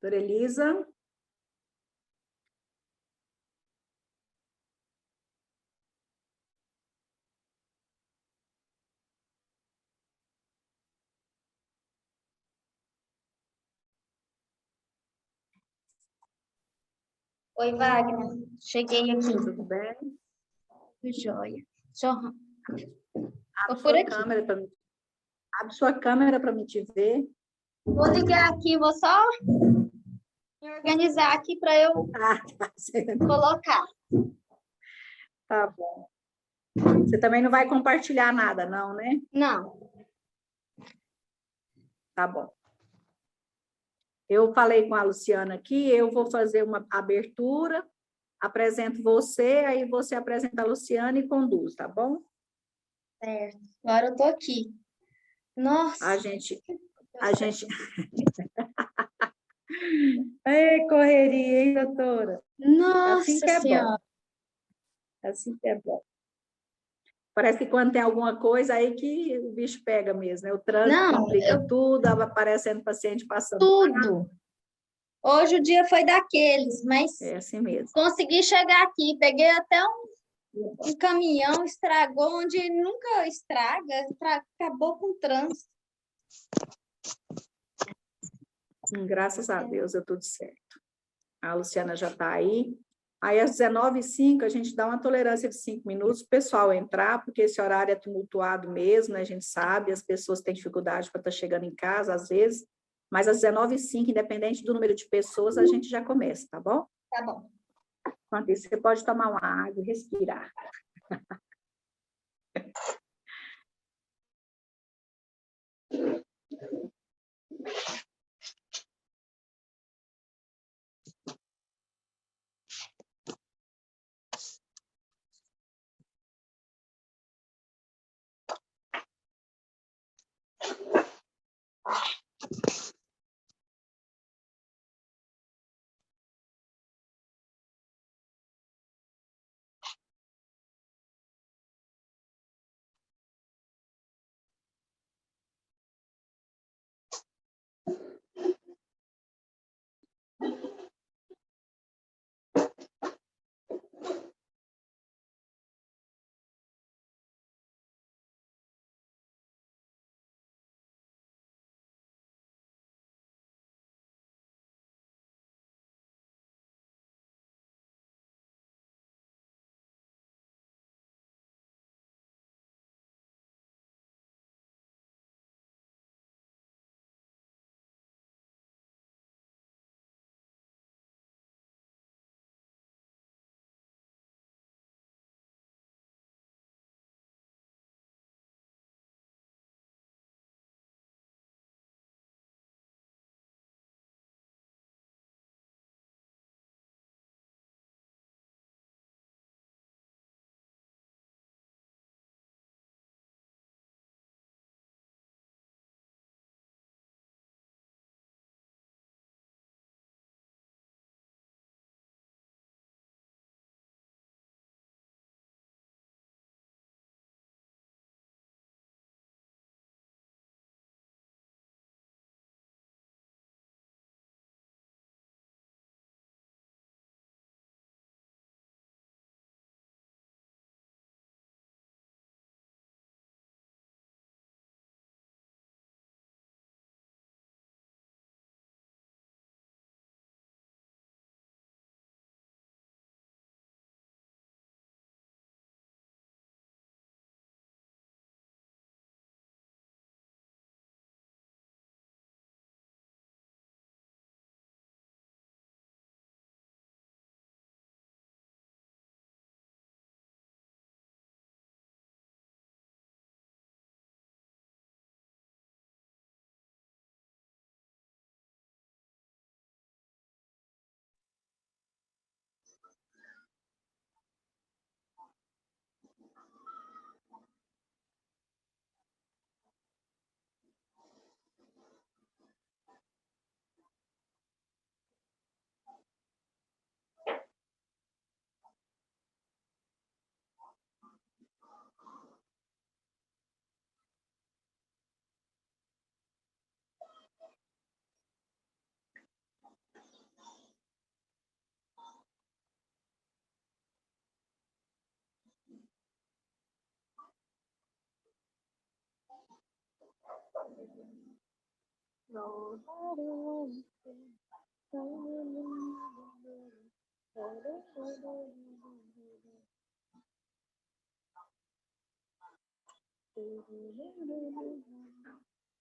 Doutora Elisa? Oi, Wagner. Cheguei aqui. Tudo bem? Tudo jóia. Tô Abre por sua aqui. câmera para Abre sua câmera para me te ver. Vou ligar aqui, vou só me organizar aqui para eu Ah, tá certo. colocar. Tá bom. Você também não vai compartilhar nada, não, né? Não. Tá bom. Eu falei com a Luciana aqui, eu vou fazer uma abertura, apresento você, aí você apresenta a Luciana e conduz, tá bom? Certo. Agora eu tô aqui. Nossa. A gente... É correria, hein, doutora? Assim Nossa que é bom. Senhora. Assim que é bom. Parece que quando tem alguma coisa aí que o bicho pega mesmo, né? O trânsito Não, complica tudo, aparecendo paciente passando. tudo. Hoje o dia foi daqueles, mas É assim mesmo. consegui chegar aqui. Peguei até um caminhão, estragou onde nunca estraga, acabou com o trânsito. Graças a Deus, deu tudo certo. A Luciana já está aí. Aí, às 19h05, a gente dá uma tolerância de 5 minutos para o pessoal entrar, porque esse horário é tumultuado mesmo, né? A gente sabe, as pessoas têm dificuldade para estar chegando em casa, às vezes, mas às 19h05, independente do número de pessoas, a gente já começa, tá bom? Tá bom. Enquanto isso, você pode tomar uma água e respirar.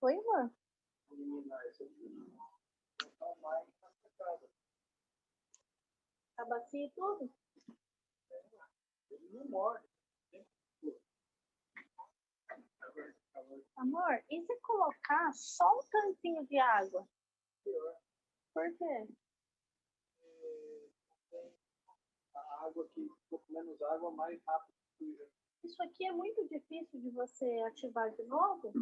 Oi, amor? A bacia e tudo? Amor, e se colocar só um tanquinho de água? Por quê? A água que, quanto menos água, mais rápido suja. Isso aqui é muito difícil de você ativar de novo?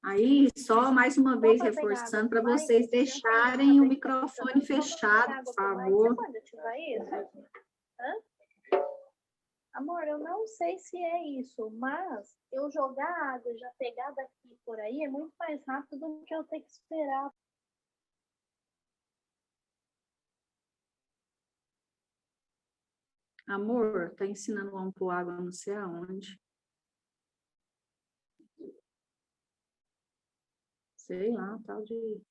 Aí, só mais uma vez Só pra pegar reforçando água para pro vocês Mike, deixarem o saber que tá microfone funcionando, só pra pegar fechado, água por pro Mike, favor. você pode ativar isso? Hã? Amor, eu não sei se é isso, mas eu jogar água e já pegar daqui por aí é muito mais rápido do que eu ter que esperar. Amor, tá ensinando a pôr água não sei aonde. Sei lá, tal de...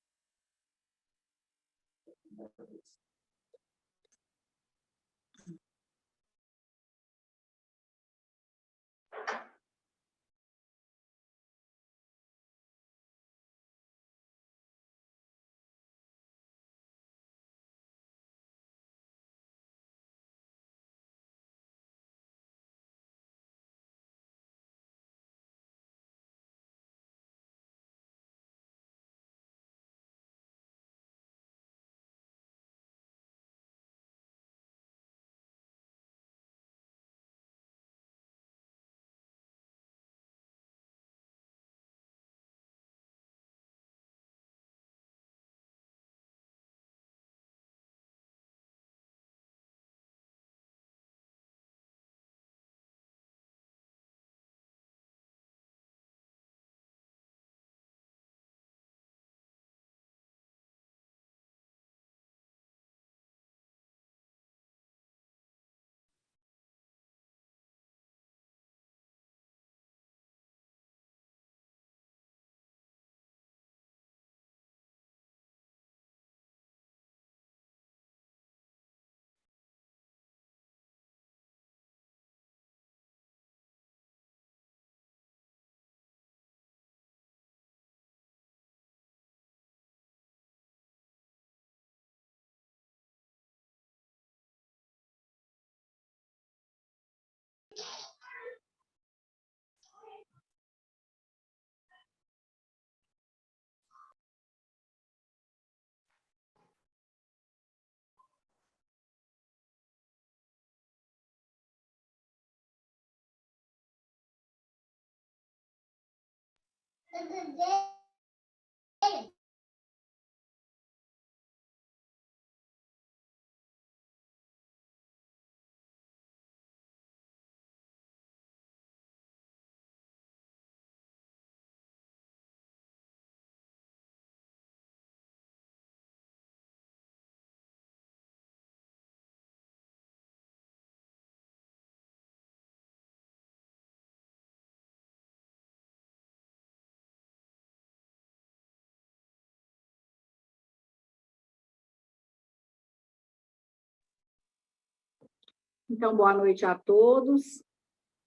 Então, boa noite a todos.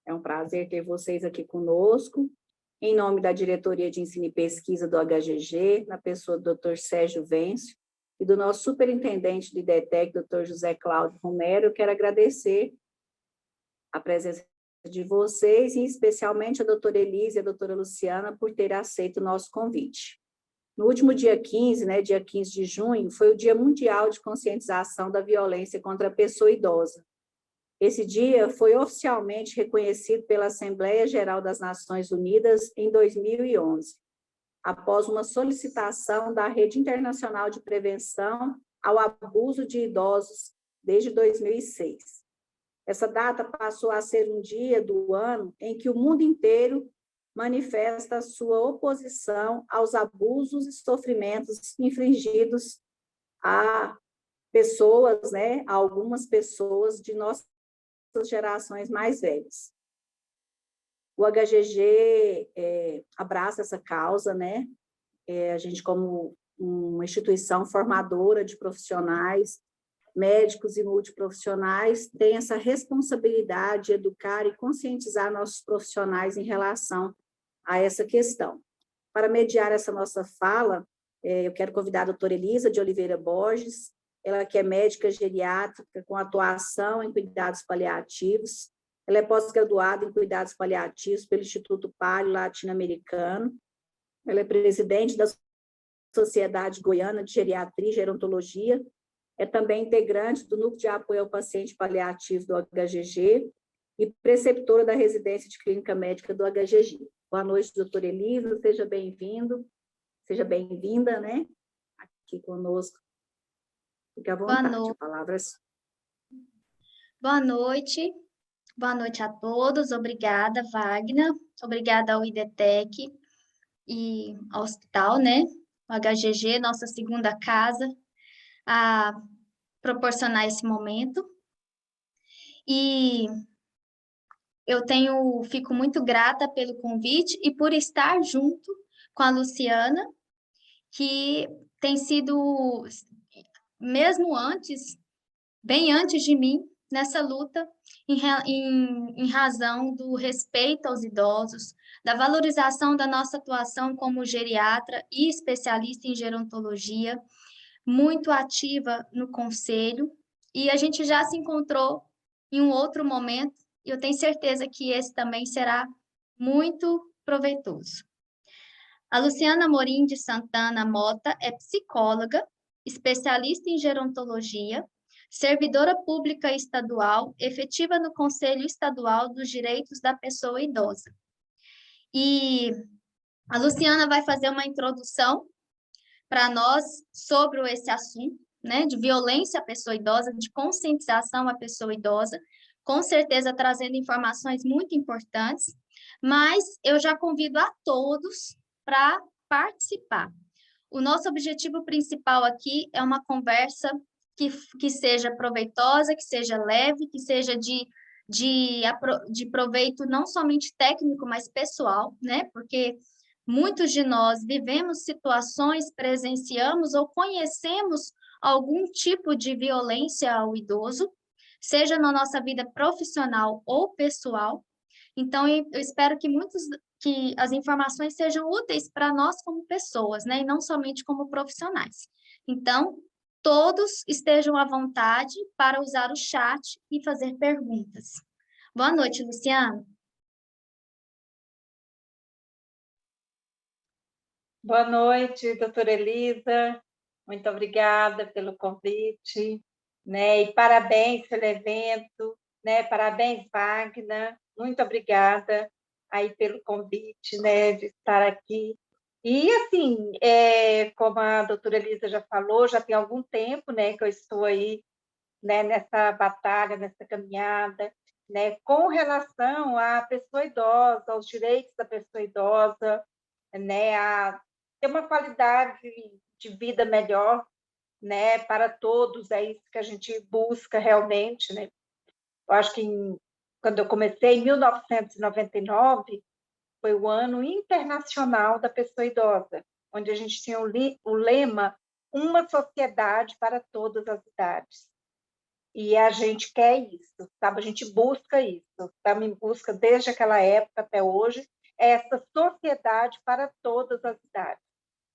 É um prazer ter vocês aqui conosco. Em nome da Diretoria de Ensino e Pesquisa do HGG, na pessoa do Dr. Sérgio Vencio, e do nosso superintendente do IDETEC, Dr. José Cláudio Romero, eu quero agradecer a presença de vocês, e especialmente a doutora Elise e a doutora Luciana, por terem aceito o nosso convite. No último dia 15, dia 15 de junho, foi o Dia Mundial de Conscientização da Violência contra a Pessoa Idosa. Esse dia foi oficialmente reconhecido pela Assembleia Geral das Nações Unidas em 2011, após uma solicitação da Rede Internacional de Prevenção ao Abuso de Idosos desde 2006. Essa data passou a ser um dia do ano em que o mundo inteiro manifesta a sua oposição aos abusos e sofrimentos infligidos a pessoas, a algumas pessoas de nossas gerações mais velhas. O HGG abraça essa causa, né? A gente, como uma instituição formadora de profissionais, médicos e multiprofissionais, tem essa responsabilidade de educar e conscientizar nossos profissionais em relação a essa questão. Para mediar essa nossa fala, eu quero convidar a doutora Elisa de Oliveira Borges, ela que é médica geriátrica com atuação em cuidados paliativos, ela é pós-graduada em cuidados paliativos pelo Instituto Palio Latino-Americano, ela é presidente da Sociedade Goiana de Geriatria e Gerontologia, é também integrante do Núcleo de Apoio ao Paciente Paliativo do HGG e preceptora da Residência de Clínica Médica do HGG. Boa noite, doutora Elisa, seja bem-vindo, seja bem-vinda, né, aqui conosco. Fique à vontade, a palavra é sua. Boa noite a todos, obrigada, Wagner, obrigada ao IDTEC e ao hospital, né, o HGG, nossa segunda casa, a proporcionar esse momento. E eu fico muito grata pelo convite e por estar junto com a Luciana, que tem sido, mesmo antes, bem antes de mim, nessa luta em razão do respeito aos idosos, da valorização da nossa atuação como geriatra e especialista em gerontologia, muito ativa no conselho, e a gente já se encontrou em um outro momento, e eu tenho certeza que esse também será muito proveitoso. A Luciana Amorim de Santana Mota é psicóloga, especialista em gerontologia, servidora pública estadual, efetiva no Conselho Estadual dos Direitos da Pessoa Idosa. E a Luciana vai fazer uma introdução para nós sobre esse assunto, né, de violência à pessoa idosa, de conscientização à pessoa idosa, com certeza trazendo informações muito importantes, mas eu já convido a todos para participar. O nosso objetivo principal aqui é uma conversa que seja proveitosa, que seja leve, que seja de proveito não somente técnico, mas pessoal, né? Porque muitos de nós vivemos situações, presenciamos ou conhecemos algum tipo de violência ao idoso, seja na nossa vida profissional ou pessoal. Então, eu espero que as informações sejam úteis para nós como pessoas, né? E não somente como profissionais. Então, todos estejam à vontade para usar o chat e fazer perguntas. Boa noite, Luciana. Boa noite, doutora Elisa. Muito obrigada pelo convite, né? E parabéns pelo evento, né? Parabéns, Wagner. Muito obrigada aí pelo convite, né? De estar aqui. E, assim, como a doutora Elisa já falou, já tem algum tempo, né, que eu estou aí, né, nessa batalha, nessa caminhada, né, com relação à pessoa idosa, aos direitos da pessoa idosa, né, a ter uma qualidade de vida melhor, né, para todos, é isso que a gente busca realmente, né. Eu acho que quando eu comecei, em 1999, foi o ano internacional da pessoa idosa, onde a gente tinha o lema "Uma sociedade para todas as idades". E a gente quer isso, sabe? A gente busca isso, estamos em busca desde aquela época até hoje, essa sociedade para todas as idades,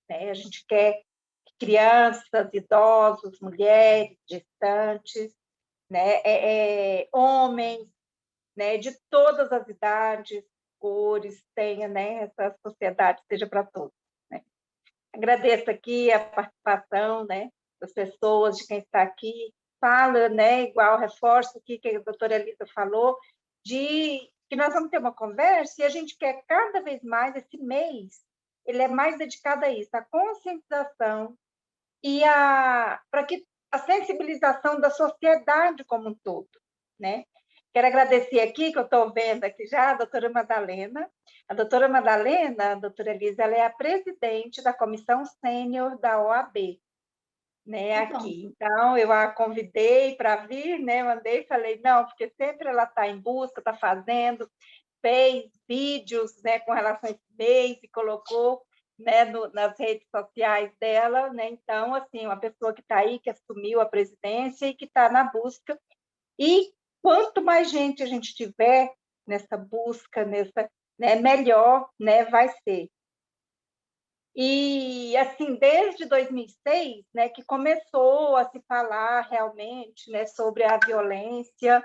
né? A gente quer que crianças, idosos, mulheres, gestantes, né? Homens, né? De todas as idades, cores, tenha, né? Essa sociedade seja para todos, né? Agradeço aqui a participação, né? Das pessoas, de quem está aqui, fala, né? Igual reforço aqui que a doutora Elisa falou, de que nós vamos ter uma conversa e a gente quer cada vez mais, esse mês, ele é mais dedicado a isso, a conscientização e para que a sensibilização da sociedade como um todo, né? Quero agradecer aqui, que eu estou vendo aqui já, a doutora Madalena. A doutora Madalena, a doutora Elisa, ela é a presidente da comissão sênior da OAB, né, aqui. Então, eu a convidei para vir, né, mandei, falei, não, porque sempre ela está em busca, está fazendo, fez vídeos, né, com relação a esse mês e colocou, né, nas redes sociais dela, né? Então, assim, uma pessoa que está aí, que assumiu a presidência e que está na busca. E quanto mais gente a gente tiver nessa busca, né, melhor, né, vai ser. E, assim, desde 2006, né, que começou a se falar realmente, né, sobre a violência,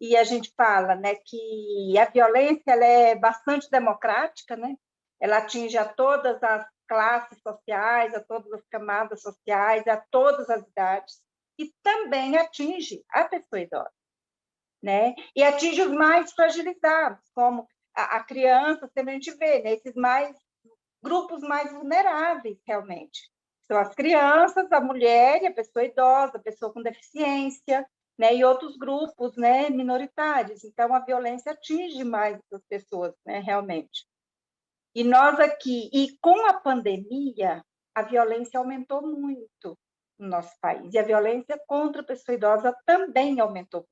e a gente fala, né, que a violência ela é bastante democrática, né? Ela atinge a todas as classes sociais, a todas as camadas sociais, a todas as idades, e também atinge a pessoa idosa, né? E atinge os mais fragilizados, como a criança, sempre a gente vê, né, esses grupos mais vulneráveis, realmente. São as crianças, a mulher, a pessoa idosa, a pessoa com deficiência, né, e outros grupos, né, minoritários. Então, a violência atinge mais as pessoas, né, realmente. E nós aqui, e com a pandemia, a violência aumentou muito no nosso país. E a violência contra a pessoa idosa também aumentou,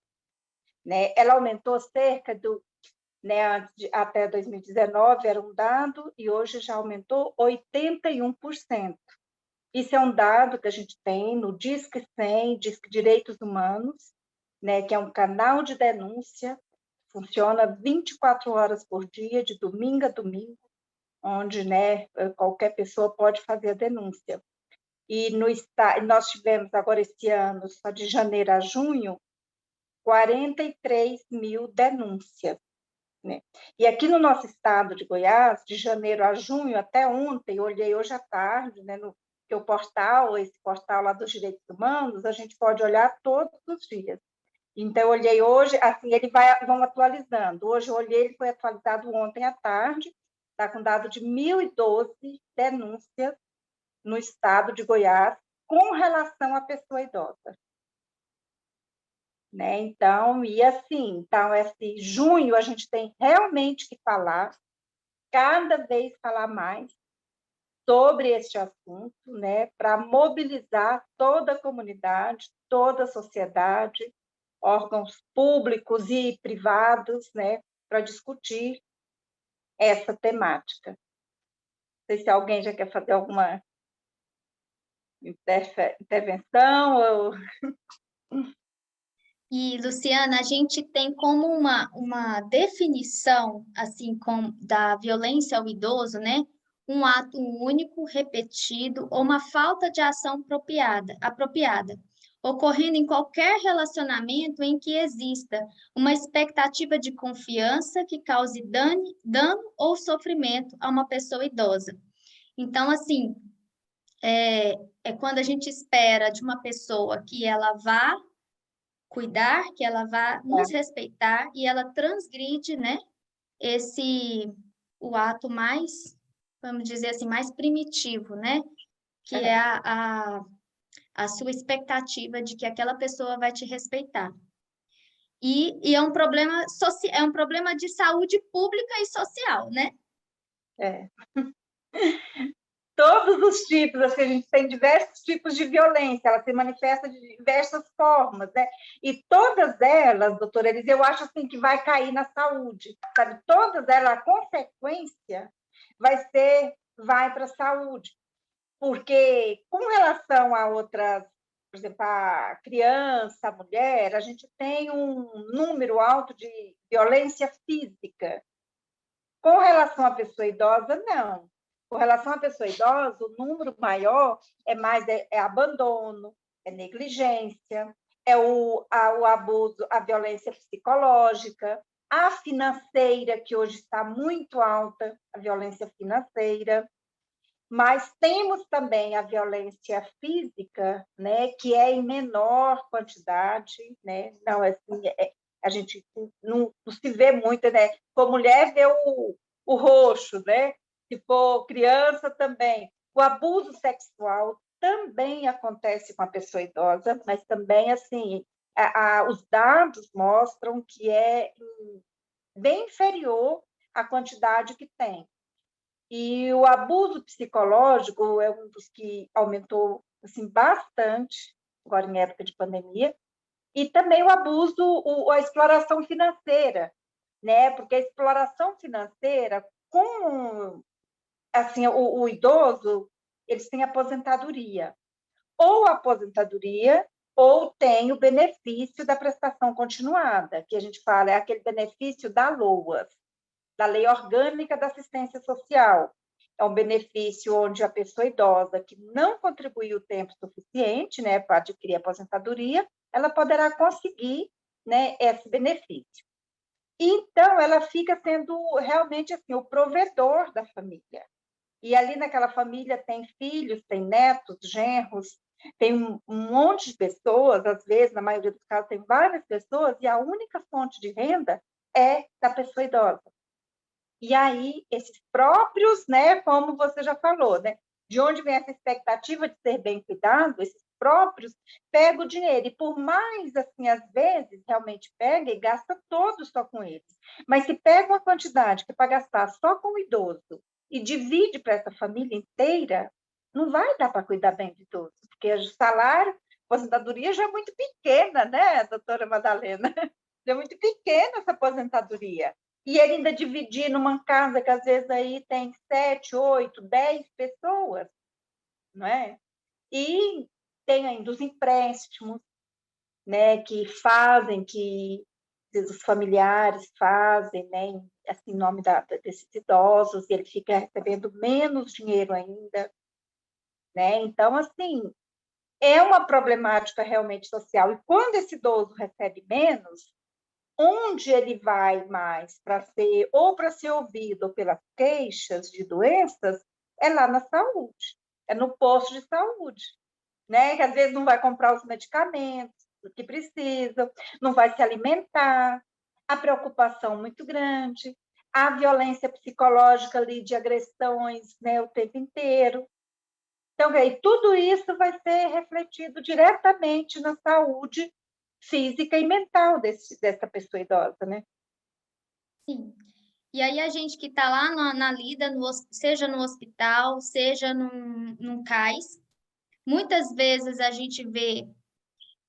né? Ela aumentou cerca do, né, até 2019 era um dado, e hoje já aumentou 81%. Isso é um dado que a gente tem no Disque 100, Disque Direitos Humanos, né, que é um canal de denúncia, funciona 24 horas por dia, de domingo a domingo, onde, né, qualquer pessoa pode fazer a denúncia. E nós tivemos agora esse ano, só de janeiro a junho, 43 mil denúncias, né? E aqui no nosso estado de Goiás, de janeiro a junho, até ontem, eu olhei hoje à tarde, né, no que o portal, esse portal lá dos direitos humanos, a gente pode olhar todos os dias. Então, eu olhei hoje, assim, vão atualizando. Hoje eu olhei, ele foi atualizado ontem à tarde, está com dado de 1.012 denúncias no estado de Goiás com relação à pessoa idosa. Né? Então, e assim, então, esse junho a gente tem realmente que falar, cada vez falar mais sobre este assunto, né, para mobilizar toda a comunidade, toda a sociedade, órgãos públicos e privados, né, para discutir essa temática. Não sei se alguém já quer fazer alguma intervenção ou... E, Luciana, a gente tem como uma definição, assim, da violência ao idoso, né? Um ato único, repetido, ou uma falta de ação apropriada, ocorrendo em qualquer relacionamento em que exista uma expectativa de confiança que cause dano ou sofrimento a uma pessoa idosa. Então, assim, é quando a gente espera de uma pessoa que ela vá cuidar, que ela vá nos respeitar e ela transgride, né, o ato mais, vamos dizer assim, mais primitivo, né, que é a sua expectativa de que aquela pessoa vai te respeitar. E é um problema de saúde pública e social, né? É. Todos os tipos, assim, a gente tem diversos tipos de violência, ela se manifesta de diversas formas, né? E todas elas, doutora Elisa, eu acho assim que vai cair na saúde, sabe? Todas elas, a consequência vai para a saúde, porque com relação a outras, por exemplo, a criança, a mulher, a gente tem um número alto de violência física. Com relação à pessoa idosa, não. Com relação à pessoa idosa, o número maior é abandono, é negligência, é o abuso, a violência psicológica, a financeira, que hoje está muito alta, a violência financeira, mas temos também a violência física, né, que é em menor quantidade, né? Não, assim, a gente não se vê muito, né? For mulher, vê o roxo, né? Se for criança, também. O abuso sexual também acontece com a pessoa idosa, mas também, assim, os dados mostram que é bem inferior à quantidade que tem. E o abuso psicológico é um dos que aumentou assim, bastante, agora em época de pandemia, e também o abuso, a exploração financeira, né? Porque a exploração financeira, com assim, o idoso, eles têm aposentadoria. Ou aposentadoria, ou tem o benefício da prestação continuada, que a gente fala, é aquele benefício da LOAS, da Lei Orgânica da Assistência Social. É um benefício onde a pessoa idosa que não contribuiu o tempo suficiente, né, para adquirir a aposentadoria, ela poderá conseguir, né, esse benefício. Então, ela fica sendo realmente assim, o provedor da família. E ali naquela família tem filhos, tem netos, genros, tem um monte de pessoas, às vezes, na maioria dos casos, tem várias pessoas, e a única fonte de renda é da pessoa idosa. E aí, esses próprios, né, como você já falou, né, de onde vem essa expectativa de ser bem cuidado, esses próprios pegam o dinheiro, e por mais, assim, às vezes, realmente pega e gasta todo só com eles. Mas se pega uma quantidade que é para gastar só com o idoso e divide para essa família inteira, não vai dar para cuidar bem do idoso, porque o salário, a aposentadoria já é muito pequena, né, doutora Madalena? Já é muito pequena essa aposentadoria. E ele ainda dividir numa casa que às vezes aí tem 7, 8, 10 pessoas, não é? E tem ainda os empréstimos, né, que fazem, que os familiares fazem, né, assim, em nome desses idosos, e ele fica recebendo menos dinheiro ainda, né? Então, assim, é uma problemática realmente social. E quando esse idoso recebe menos, onde ele vai mais para ser, ou para ser ouvido pelas queixas de doenças, é lá na saúde, é no posto de saúde, né? Que às vezes não vai comprar os medicamentos que precisa, não vai se alimentar, a preocupação muito grande, a violência psicológica ali de agressões, né, o tempo inteiro. Então, aí, tudo isso vai ser refletido diretamente na saúde física e mental dessa pessoa idosa, né? Sim. E aí a gente que está lá na lida, seja no hospital, seja num CAIS, muitas vezes a gente vê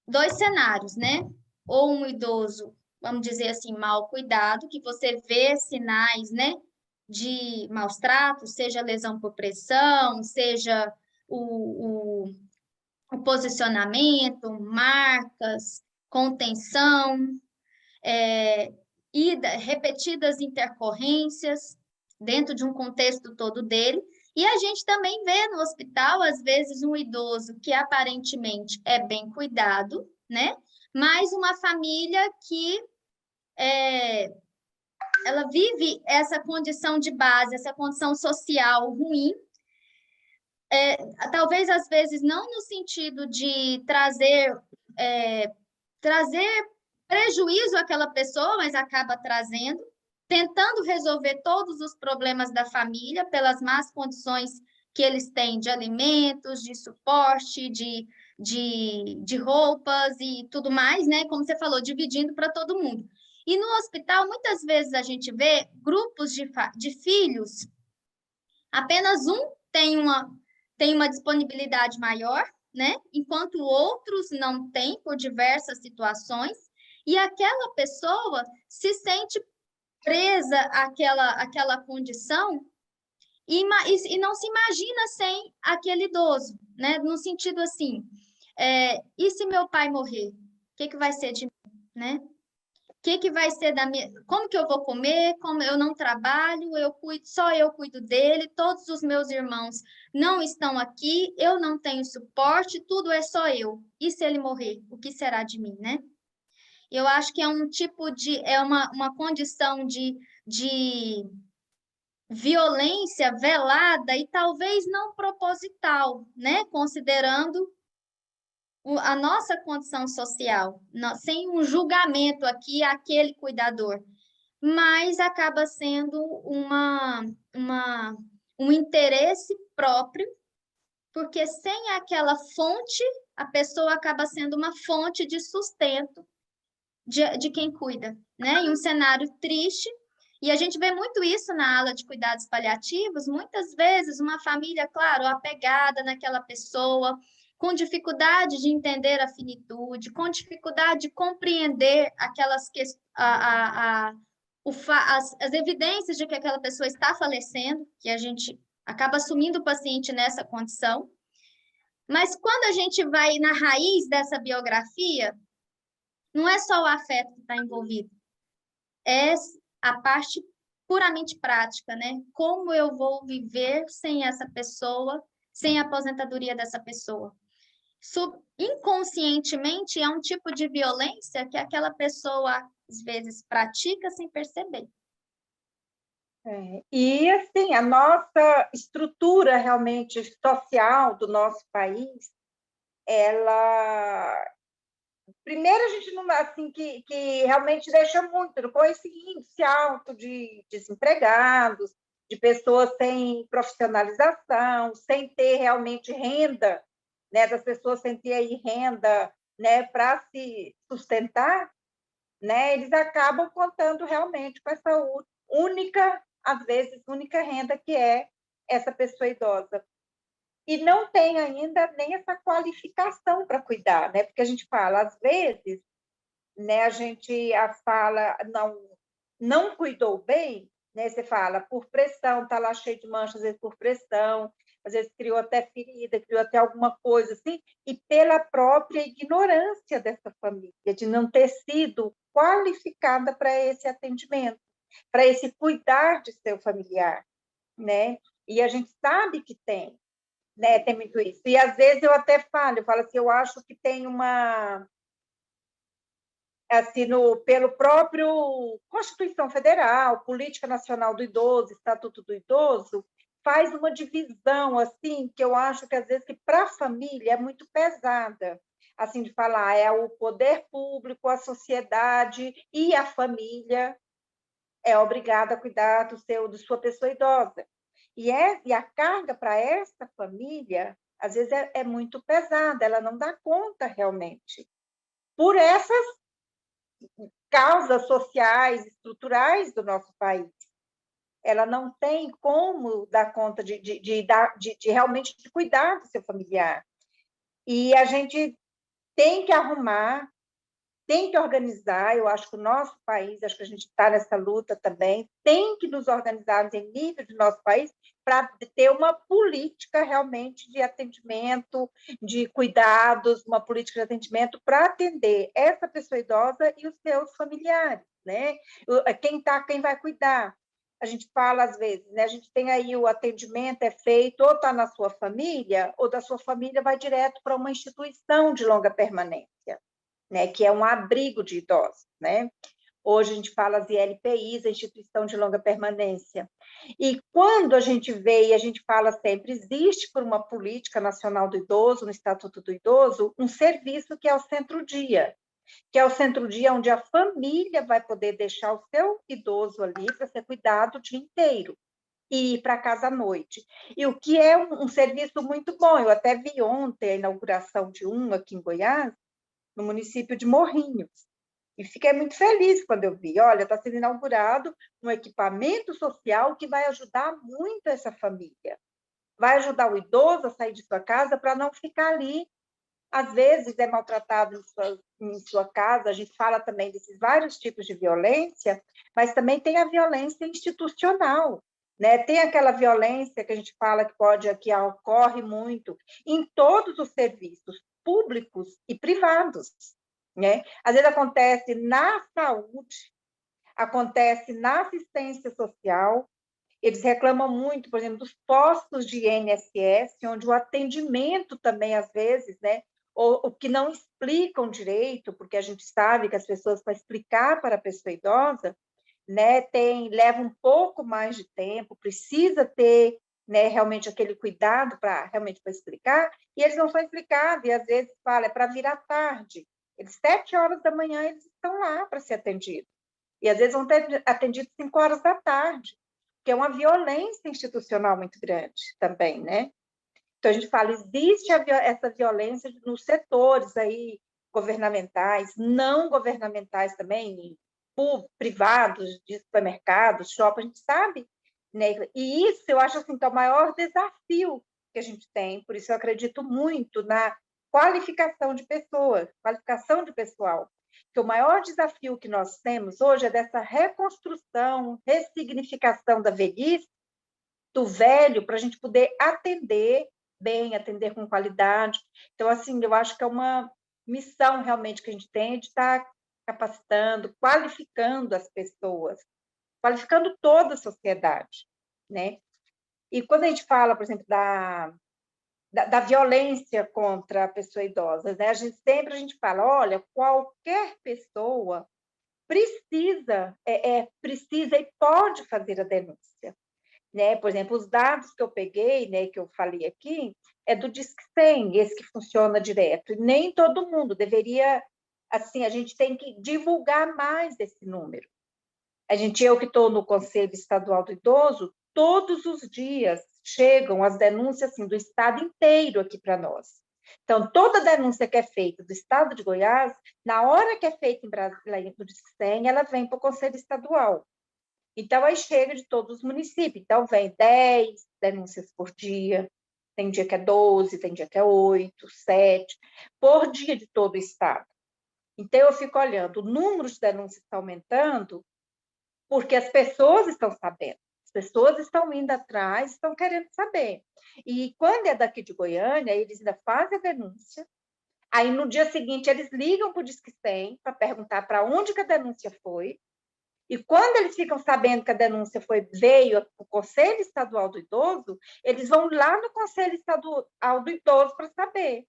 dois cenários, né? Ou um idoso, vamos dizer assim, mal cuidado, que você vê sinais, né, de maus tratos, seja lesão por pressão, seja o, o posicionamento, marcas, contenção, repetidas intercorrências dentro de um contexto todo dele. E a gente também vê no hospital, às vezes, um idoso que aparentemente é bem cuidado, né? Mas uma família que ela vive essa condição de base, essa condição social ruim, talvez às vezes não no sentido de trazer prejuízo àquela pessoa, mas acaba trazendo, tentando resolver todos os problemas da família pelas más condições que eles têm de alimentos, de suporte, de roupas e tudo mais, né? Como você falou, dividindo para todo mundo. E no hospital, muitas vezes a gente vê grupos de filhos, apenas um tem uma disponibilidade maior, né? Enquanto outros não têm por diversas situações, e aquela pessoa se sente presa àquela condição e não se imagina sem aquele idoso, né? No sentido assim, e se meu pai morrer? O que vai ser de mim, né? O que vai ser da minha... Como que eu vou comer? Como eu não trabalho, só eu cuido dele, todos os meus irmãos não estão aqui, eu não tenho suporte, tudo é só eu. E se ele morrer, o que será de mim, né? Eu acho que é um tipo uma condição de violência velada e talvez não proposital, né? Considerando a nossa condição social, sem um julgamento aqui àquele cuidador, mas acaba sendo um interesse próprio, porque sem aquela fonte, a pessoa acaba sendo uma fonte de sustento de quem cuida, né? Em um cenário triste, e a gente vê muito isso na ala de cuidados paliativos, muitas vezes uma família, claro, apegada naquela pessoa, com dificuldade de entender a finitude, com dificuldade de compreender as evidências de que aquela pessoa está falecendo, que a gente acaba assumindo o paciente nessa condição. Mas quando a gente vai na raiz dessa biografia, não é só o afeto que está envolvido, é a parte puramente prática, né? Como eu vou viver sem essa pessoa, sem a aposentadoria dessa pessoa? Inconscientemente, é um tipo de violência que aquela pessoa, às vezes, pratica sem perceber. E, assim, a nossa estrutura realmente social do nosso país, ela... Primeiro, a gente não, assim, que realmente deixa muito, com esse índice alto de desempregados, de pessoas sem profissionalização, sem ter realmente renda, né, das pessoas sem ter aí renda, né, para se sustentar, né, eles acabam contando realmente com essa única, às vezes, única renda que é essa pessoa idosa. E não tem ainda nem essa qualificação para cuidar, né? Porque a gente fala, às vezes, né, a gente fala, não cuidou bem, né? Você fala, por pressão, está lá cheio de manchas, às vezes por pressão, às vezes criou até ferida, criou até alguma coisa assim, e pela própria ignorância dessa família, de não ter sido qualificada para esse atendimento, para esse cuidar de seu familiar, né? E a gente sabe que tem, né? Tem muito isso. E às vezes eu até falo assim, eu acho que tem uma, assim, pelo próprio Constituição Federal, Política Nacional do Idoso, Estatuto do Idoso, faz uma divisão, assim, que eu acho que às vezes que para a família é muito pesada, assim, de falar, é o poder público, a sociedade e a família é obrigada a cuidar de sua pessoa idosa. E a carga para essa família, às vezes, é muito pesada, ela não dá conta realmente. Por essas causas sociais, estruturais do nosso país. Ela não tem como dar conta de realmente de cuidar do seu familiar. E a gente tem que arrumar, tem que organizar, eu acho que o nosso país, acho que a gente está nessa luta também, tem que nos organizarmos em nível do nosso país para ter uma política realmente de atendimento, de cuidados, uma política de atendimento para atender essa pessoa idosa e os seus familiares, né? Quem vai cuidar? A gente fala às vezes, né? A gente tem aí o atendimento é feito ou está na sua família, ou da sua família vai direto para uma instituição de longa permanência, né, que é um abrigo de idosos, né? Hoje a gente fala as ILPIs, a Instituição de Longa Permanência. E quando a gente vê, e a gente fala sempre, existe por uma política nacional do idoso, no Estatuto do Idoso, um serviço que é o centro-dia, que é o centro-dia onde a família vai poder deixar o seu idoso ali para ser cuidado o dia inteiro e ir para casa à noite. E o que é um serviço muito bom. Eu até vi ontem a inauguração de um aqui em Goiás, no município de Morrinhos. E fiquei muito feliz quando eu vi. Olha, está sendo inaugurado um equipamento social que vai ajudar muito essa família. Vai ajudar o idoso a sair de sua casa para não ficar ali. Às vezes é maltratado em sua casa. A gente fala também desses vários tipos de violência, mas também tem a violência institucional, né? Tem aquela violência que a gente fala que ocorre muito em todos os serviços públicos e privados, né? Às vezes acontece na saúde, acontece na assistência social. Eles reclamam muito, por exemplo, dos postos de INSS, onde o atendimento também, às vezes, né? Ou que não explicam direito, porque a gente sabe que as pessoas, para explicar para a pessoa idosa, né, leva um pouco mais de tempo, precisa ter, né, realmente aquele cuidado para realmente para explicar, e eles não são explicados, e às vezes fala, é para vir à tarde. Eles, 7 horas da manhã, eles estão lá para ser atendidos. E às vezes vão ter atendido 5 horas da tarde, que é uma violência institucional muito grande também, né? Então, a gente fala, existe essa violência nos setores aí governamentais, não governamentais também, privados, de supermercados, shopping, a gente sabe, né? E isso eu acho assim, que é o maior desafio que a gente tem, por isso eu acredito muito na qualificação de pessoas, qualificação de pessoal, que o maior desafio que nós temos hoje é dessa reconstrução, ressignificação da velhice, do velho, para a gente poder atender bem, atender com qualidade. Então, assim, eu acho que é uma missão realmente que a gente tem de estar capacitando, qualificando as pessoas, qualificando toda a sociedade, né? E quando a gente fala, por exemplo, da violência contra a pessoa idosa, né? Sempre a gente fala, olha, qualquer pessoa precisa e pode fazer a denúncia, né? Por exemplo, os dados que eu peguei, né, que eu falei aqui, é do Disque 100, esse que funciona direto. E nem todo mundo deveria, assim, a gente tem que divulgar mais esse número. Eu que estou no Conselho Estadual do Idoso, todos os dias chegam as denúncias assim, do estado inteiro aqui para nós. Então, toda denúncia que é feita do estado de Goiás, na hora que é feita em Brasília, no Disque 100, ela vem para o Conselho Estadual. Então, aí chega de todos os municípios. Então, vem 10 denúncias por dia, tem dia que é 12, tem dia que é 8, 7, por dia de todo o estado. Então, eu fico olhando, o número de denúncias está aumentando, porque as pessoas estão sabendo, as pessoas estão indo atrás, estão querendo saber. E quando é daqui de Goiânia, eles ainda fazem a denúncia, aí no dia seguinte eles ligam para o Disque 100 para perguntar para onde que a denúncia foi, e quando eles ficam sabendo que a denúncia veio para o Conselho Estadual do Idoso, eles vão lá no Conselho Estadual do Idoso para saber.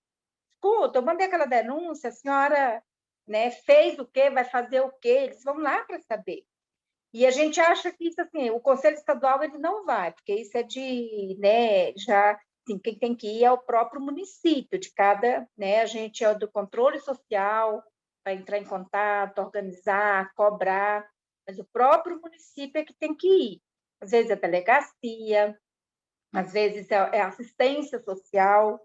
Escuta, eu mandei aquela denúncia, a senhora, né, fez o quê, vai fazer o quê? Eles vão lá para saber. E a gente acha que isso, assim, o Conselho Estadual ele não vai, porque isso é de, né, já, assim, quem tem que ir é o próprio município de cada, né, a gente é do controle social, para entrar em contato, organizar, cobrar, mas o próprio município é que tem que ir. Às vezes é delegacia, às vezes é assistência social,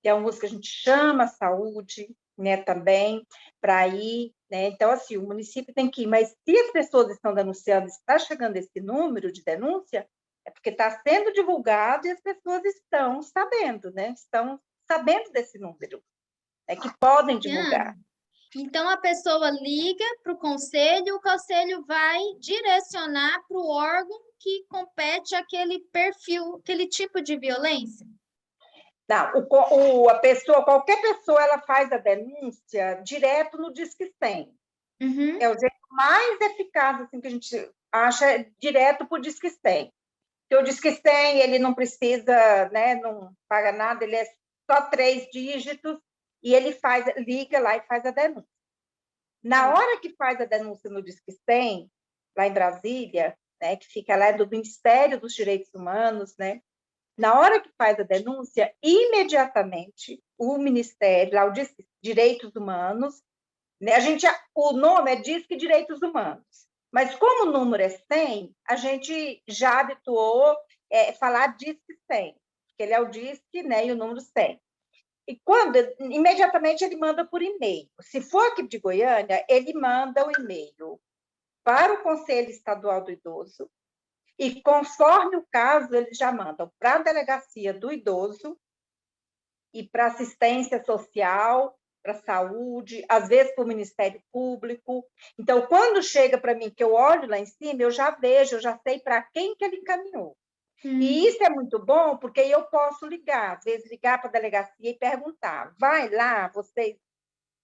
que é um uso que a gente chama saúde, né, também, para ir, né? Então, assim, o município tem que ir, mas se as pessoas estão denunciando, está chegando esse número de denúncia, é porque está sendo divulgado e as pessoas estão sabendo, né? Estão sabendo desse número, né, que podem divulgar. Então a pessoa liga para o conselho vai direcionar para o órgão que compete aquele perfil, aquele tipo de violência. Não, qualquer pessoa, ela faz a denúncia direto no Disque 100. Uhum. É o jeito mais eficaz assim, que a gente acha, direto para o Disque 100. Porque o Disque 100, ele não precisa, né, não paga nada, ele é só 3 dígitos, e ele liga lá e faz a denúncia. Na hora que faz a denúncia no Disque 100, lá em Brasília, né, que fica lá do Ministério dos Direitos Humanos, né, na hora que faz a denúncia, imediatamente o Ministério, lá o Direitos Humanos, né, o nome é Disque Direitos Humanos, mas como o número é 100, a gente já habituou falar Disque 100, porque ele é o Disque, né, e o número 100. E imediatamente ele manda por e-mail. Se for aqui de Goiânia, ele manda o e-mail para o Conselho Estadual do Idoso, e conforme o caso, eles já mandam para a Delegacia do Idoso e para assistência social, para saúde, às vezes para o Ministério Público. Então, quando chega para mim, que eu olho lá em cima, eu já vejo, eu já sei para quem que ele encaminhou. E isso é muito bom, porque eu posso ligar, às vezes ligar para a delegacia e perguntar, vai lá, vocês,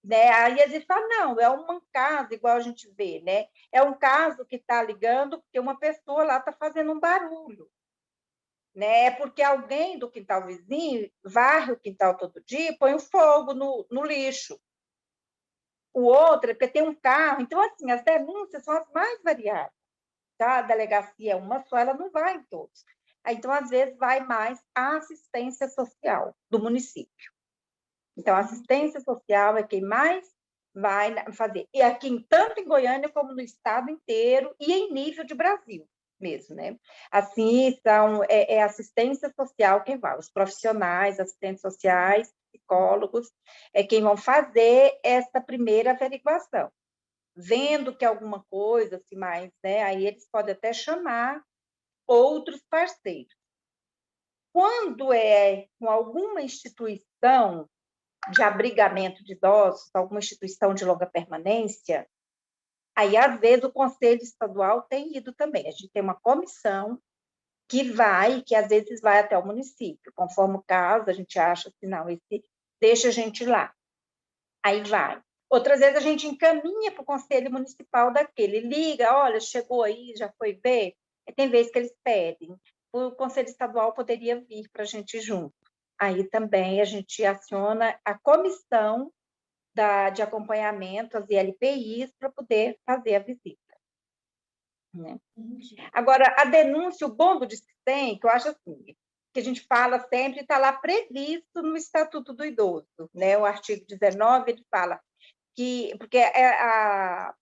né? Aí eles falam, não, é um caso, igual a gente vê, né? É um caso que está ligando porque uma pessoa lá está fazendo um barulho, né? É porque alguém do quintal vizinho varre o quintal todo dia e põe o fogo no lixo. O outro é porque tem um carro. Então, assim, as denúncias são as mais variadas. Tá? A delegacia é uma só, ela não vai em todos. Então, às vezes, vai mais a assistência social do município. Então, a assistência social é quem mais vai fazer. E aqui, tanto em Goiânia como no estado inteiro e em nível de Brasil mesmo, né? Assim, é assistência social quem vai, os profissionais, assistentes sociais, psicólogos, é quem vão fazer essa primeira averiguação. Vendo que alguma coisa, assim, mais, né? Aí eles podem até chamar outros parceiros. Quando é com alguma instituição, de abrigamento de idosos, alguma instituição de longa permanência, aí, às vezes, o Conselho Estadual tem ido também. A gente tem uma comissão que às vezes vai até o município. Conforme o caso, a gente acha que não, esse deixa a gente lá. Aí vai. Outras vezes a gente encaminha para o Conselho Municipal daquele, liga, olha, chegou aí, já foi ver. E tem vezes que eles pedem. O Conselho Estadual poderia vir para a gente junto. Aí também a gente aciona a comissão de acompanhamento, as ILPIs, para poder fazer a visita. Né? Agora, a denúncia, o bom do Discem, que eu acho assim, que a gente fala sempre, está lá previsto no Estatuto do Idoso, né? O artigo 19, ele fala que, porque a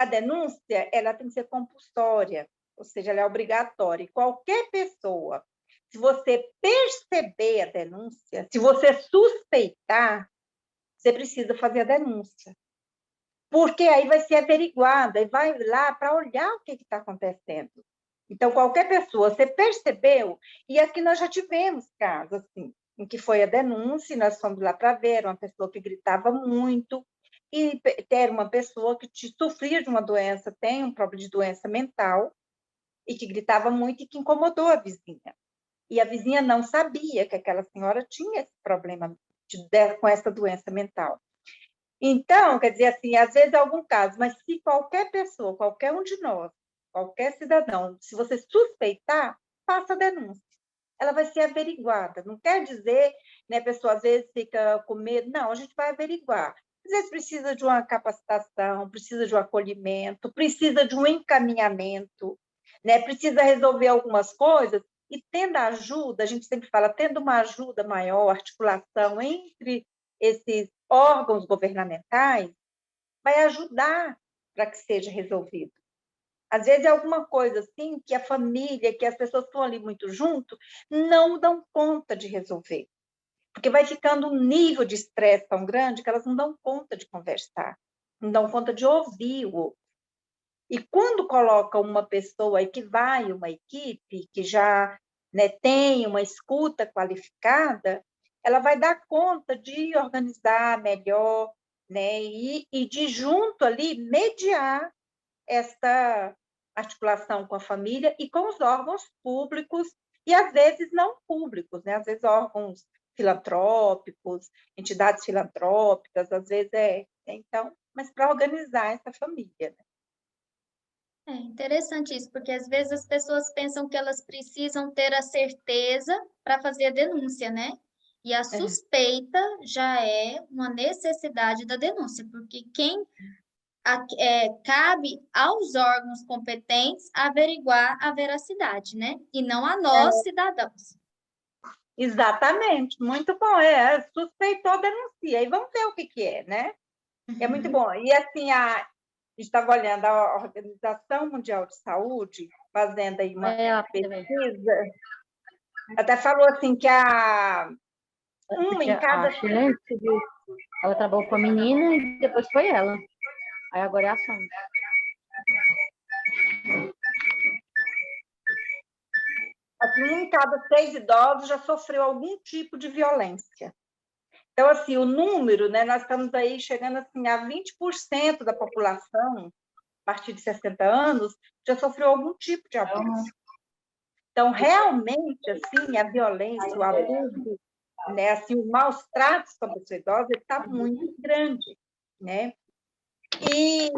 denúncia, ela tem que ser compulsória, ou seja, ela é obrigatória, e qualquer pessoa, se você perceber a denúncia, se você suspeitar, você precisa fazer a denúncia. Porque aí vai ser averiguada, e vai lá para olhar o que está acontecendo. Então, qualquer pessoa, você percebeu, e aqui nós já tivemos casos, assim, em que foi a denúncia, e nós fomos lá para ver, uma pessoa que gritava muito, e era uma pessoa que sofria de uma doença, tem um problema de doença mental, e que gritava muito e que incomodou a vizinha. E a vizinha não sabia que aquela senhora tinha esse problema com essa doença mental. Então, quer dizer assim, às vezes é algum caso, mas se qualquer pessoa, qualquer um de nós, qualquer cidadão, se você suspeitar, faça a denúncia. Ela vai ser averiguada. Não quer dizer, né, a pessoa às vezes fica com medo. Não, a gente vai averiguar. Às vezes precisa de uma capacitação, precisa de um acolhimento, precisa de um encaminhamento, né, precisa resolver algumas coisas, e tendo ajuda, a gente sempre fala, tendo uma ajuda maior, articulação entre esses órgãos governamentais, vai ajudar para que seja resolvido. Às vezes é alguma coisa assim que a família, que as pessoas estão ali muito junto, não dão conta de resolver. Porque vai ficando um nível de estresse tão grande que elas não dão conta de conversar, não dão conta de ouvir o outro. E quando coloca uma pessoa aí que vai, uma equipe que já, né, tem uma escuta qualificada, ela vai dar conta de organizar melhor, né, e de junto ali mediar essa articulação com a família e com os órgãos públicos e às vezes não públicos, né? Às vezes órgãos filantrópicos, entidades filantrópicas, às vezes então, mas para organizar essa família, né? É interessante isso, porque às vezes as pessoas pensam que elas precisam ter a certeza para fazer a denúncia, né? E a suspeita já é uma necessidade da denúncia, porque cabe aos órgãos competentes averiguar a veracidade, né? E não a nós, cidadãos. Exatamente, muito bom. Suspeitou, denuncia. E vamos ver o que é, né? É muito bom. E assim, a gente estava olhando a Organização Mundial de Saúde, fazendo aí uma pesquisa, até falou assim que em cada... A chilene seguiu, ela trabalhou com a menina e depois foi ela. Aí agora é a Sônia. Assim, em cada 6 idosos já sofreu algum tipo de violência. Então, assim, o número, né, nós estamos aí chegando assim, a 20% da população, a partir de 60 anos, já sofreu algum tipo de abuso. Então, realmente, assim, a violência, o abuso, né, assim, o maus tratos sobre a pessoa idosa está muito grande, né? E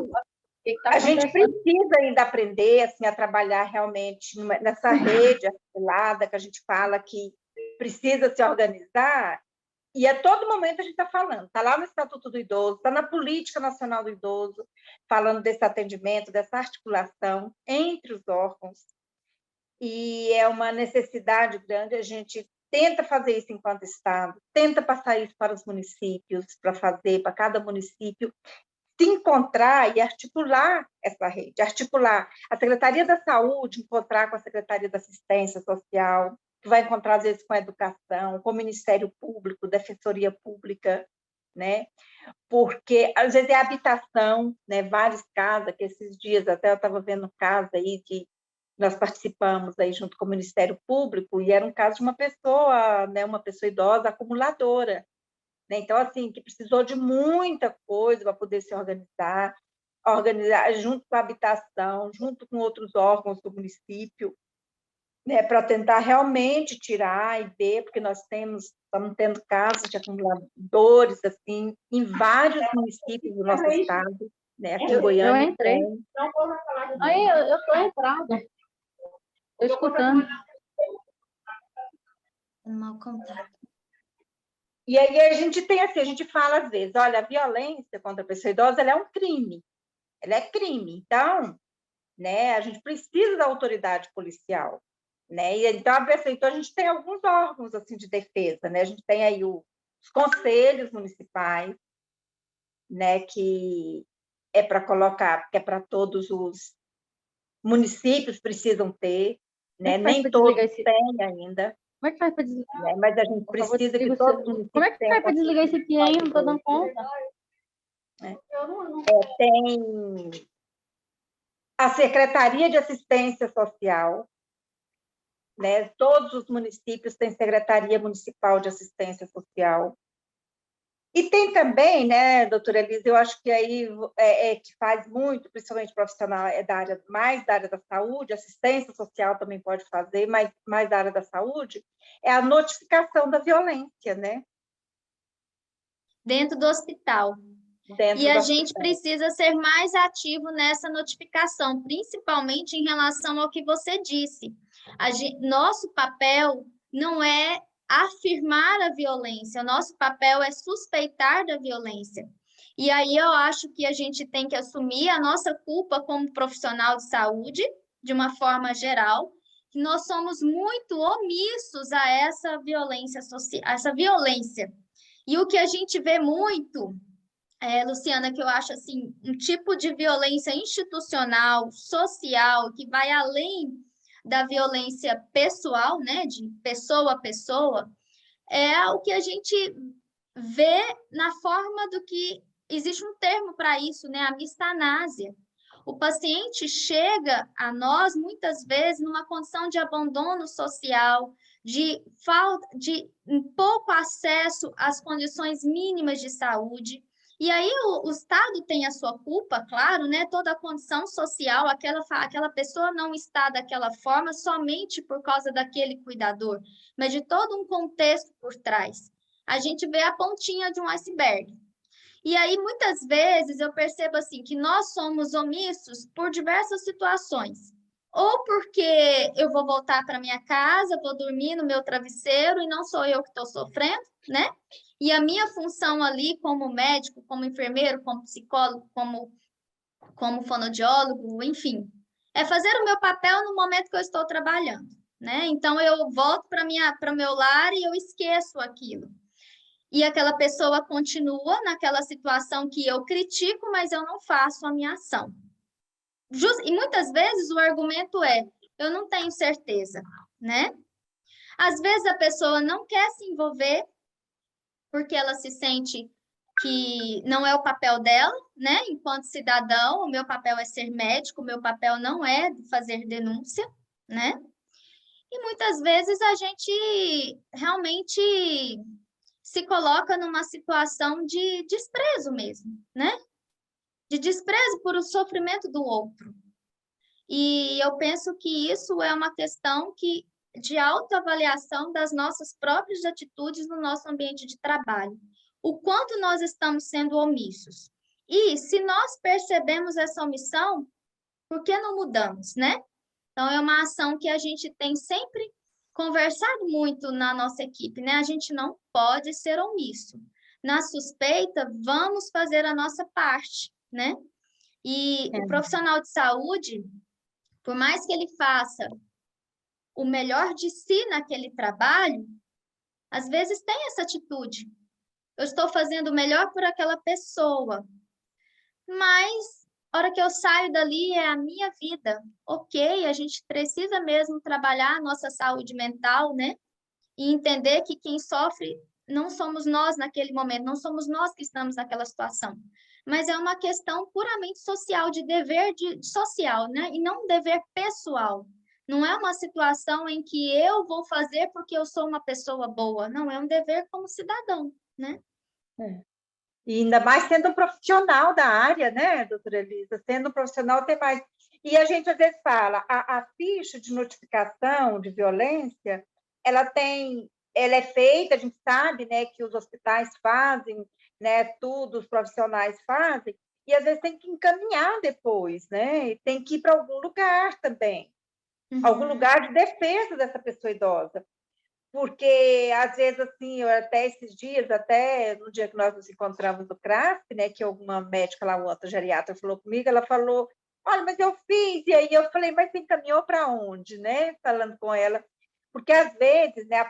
a gente precisa ainda aprender assim, a trabalhar realmente nessa rede articulada que a gente fala que precisa se organizar, e a todo momento a gente está falando, está lá no Estatuto do Idoso, está na Política Nacional do Idoso, falando desse atendimento, dessa articulação entre os órgãos, e é uma necessidade grande, a gente tenta fazer isso enquanto Estado, tenta passar isso para os municípios, para fazer para cada município, se encontrar e articular essa rede, articular a Secretaria da Saúde, encontrar com a Secretaria da Assistência Social, que vai encontrar, às vezes, com a Educação, com o Ministério Público, Defensoria Pública, né? Porque, às vezes, é habitação, né? Vários casos, que esses dias até eu estava vendo um caso aí que nós participamos aí junto com o Ministério Público, e era um caso de uma pessoa, né? Uma pessoa idosa acumuladora, né? Então, assim, que precisou de muita coisa para poder se organizar junto com a habitação, junto com outros órgãos do município, né, para tentar realmente tirar e ver, porque nós estamos tendo casos de acumuladores assim, em vários municípios do nosso estado, né? Aqui em Goiânia. Eu entrei. Aí, eu estou entrada. Estou escutando. Mal contato. E aí a gente tem assim, a gente fala às vezes, olha, a violência contra a pessoa idosa, ela é um crime. Ela é crime. Então, né, a gente precisa da autoridade policial, né? E então a gente tem alguns órgãos assim de defesa, né? A gente tem aí os conselhos municipais, né, que é para colocar, que é para todos os municípios precisam ter, né? Nem todos têm ainda. Como é que faz para desligar? Né? Mas a gente precisa que todos os municípios. Como é que faz para desligar esse aqui, hein? Não estou dando conta. Tem a Secretaria de Assistência Social, né? Todos os municípios têm Secretaria Municipal de Assistência Social. E tem também, né, doutora Elisa, eu acho que aí que faz muito, principalmente profissional mais da área da saúde, assistência social também pode fazer, mas mais da área da saúde, é a notificação da violência, né? Dentro do hospital. E a gente precisa ser mais ativo nessa notificação, principalmente em relação ao que você disse. Nosso papel não é afirmar a violência, nosso papel é suspeitar da violência. E aí eu acho que a gente tem que assumir a nossa culpa como profissional de saúde, de uma forma geral, que nós somos muito omissos a essa violência social, essa violência. E o que a gente vê muito, Luciana, que eu acho assim, um tipo de violência institucional, social, que vai além da violência pessoal, né, de pessoa a pessoa, é o que a gente vê na forma do que existe um termo para isso, né, a mistanásia. O paciente chega a nós muitas vezes numa condição de abandono social, de falta de pouco acesso às condições mínimas de saúde. E aí o Estado tem a sua culpa, claro, né? Toda a condição social, aquela pessoa não está daquela forma somente por causa daquele cuidador, mas de todo um contexto por trás. A gente vê a pontinha de um iceberg. E aí, muitas vezes, eu percebo assim que nós somos omissos por diversas situações. Ou porque eu vou voltar para minha casa, vou dormir no meu travesseiro e não sou eu que estou sofrendo, né? E a minha função ali como médico, como enfermeiro, como psicólogo, como fonoaudiólogo, enfim, é fazer o meu papel no momento que eu estou trabalhando, né? Então, eu volto para o meu lar e eu esqueço aquilo. E aquela pessoa continua naquela situação que eu critico, mas eu não faço a minha ação. E muitas vezes o argumento é, eu não tenho certeza, né? Às vezes a pessoa não quer se envolver porque ela se sente que não é o papel dela, né? Enquanto cidadão, o meu papel é ser médico, o meu papel não é fazer denúncia, né? E muitas vezes a gente realmente se coloca numa situação de desprezo mesmo, né? De desprezo por o sofrimento do outro. E eu penso que isso é uma questão de autoavaliação das nossas próprias atitudes no nosso ambiente de trabalho. O quanto nós estamos sendo omissos. E se nós percebemos essa omissão, por que não mudamos, né? Então, é uma ação que a gente tem sempre conversado muito na nossa equipe, né? A gente não pode ser omisso. Na suspeita, vamos fazer a nossa parte, né? E o profissional de saúde, por mais que ele faça o melhor de si naquele trabalho, às vezes tem essa atitude. Eu estou fazendo o melhor por aquela pessoa, mas a hora que eu saio dali é a minha vida. Ok, a gente precisa mesmo trabalhar a nossa saúde mental, né? E entender que quem sofre não somos nós naquele momento, não somos nós que estamos naquela situação. Mas é uma questão puramente social, de dever social, né? E não um dever pessoal. Não é uma situação em que eu vou fazer porque eu sou uma pessoa boa. Não, é um dever como cidadão, né? E ainda mais sendo um profissional da área, né, doutora Elisa? Sendo um profissional, tem mais. E a gente, às vezes, fala, a ficha de notificação de violência, ela é feita, a gente sabe, né, que os hospitais fazem, né, tudo, os profissionais fazem, e às vezes tem que encaminhar depois, né, e tem que ir para algum lugar também, algum lugar de defesa dessa pessoa idosa. Porque, às vezes, assim, eu até esses dias, até no dia que nós nos encontramos no CRASP, né, que alguma médica lá, uma outra geriatra, falou comigo, ela falou, olha, mas eu fiz, e aí eu falei, mas você encaminhou para onde, né, falando com ela, porque, às vezes, né,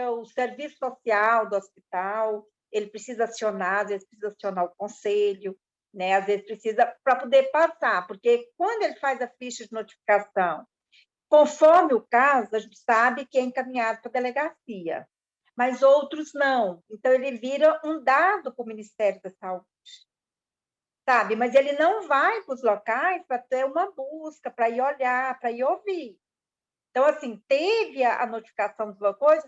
o serviço social do hospital, ele precisa acionar, às vezes precisa acionar o conselho, né, às vezes precisa, para poder passar, porque quando ele faz a ficha de notificação, conforme o caso, a gente sabe que é encaminhado para a delegacia, mas outros não. Então, ele vira um dado para o Ministério da Saúde, sabe? Mas ele não vai para os locais para ter uma busca, para ir olhar, para ir ouvir. Então, assim, teve a notificação de uma coisa,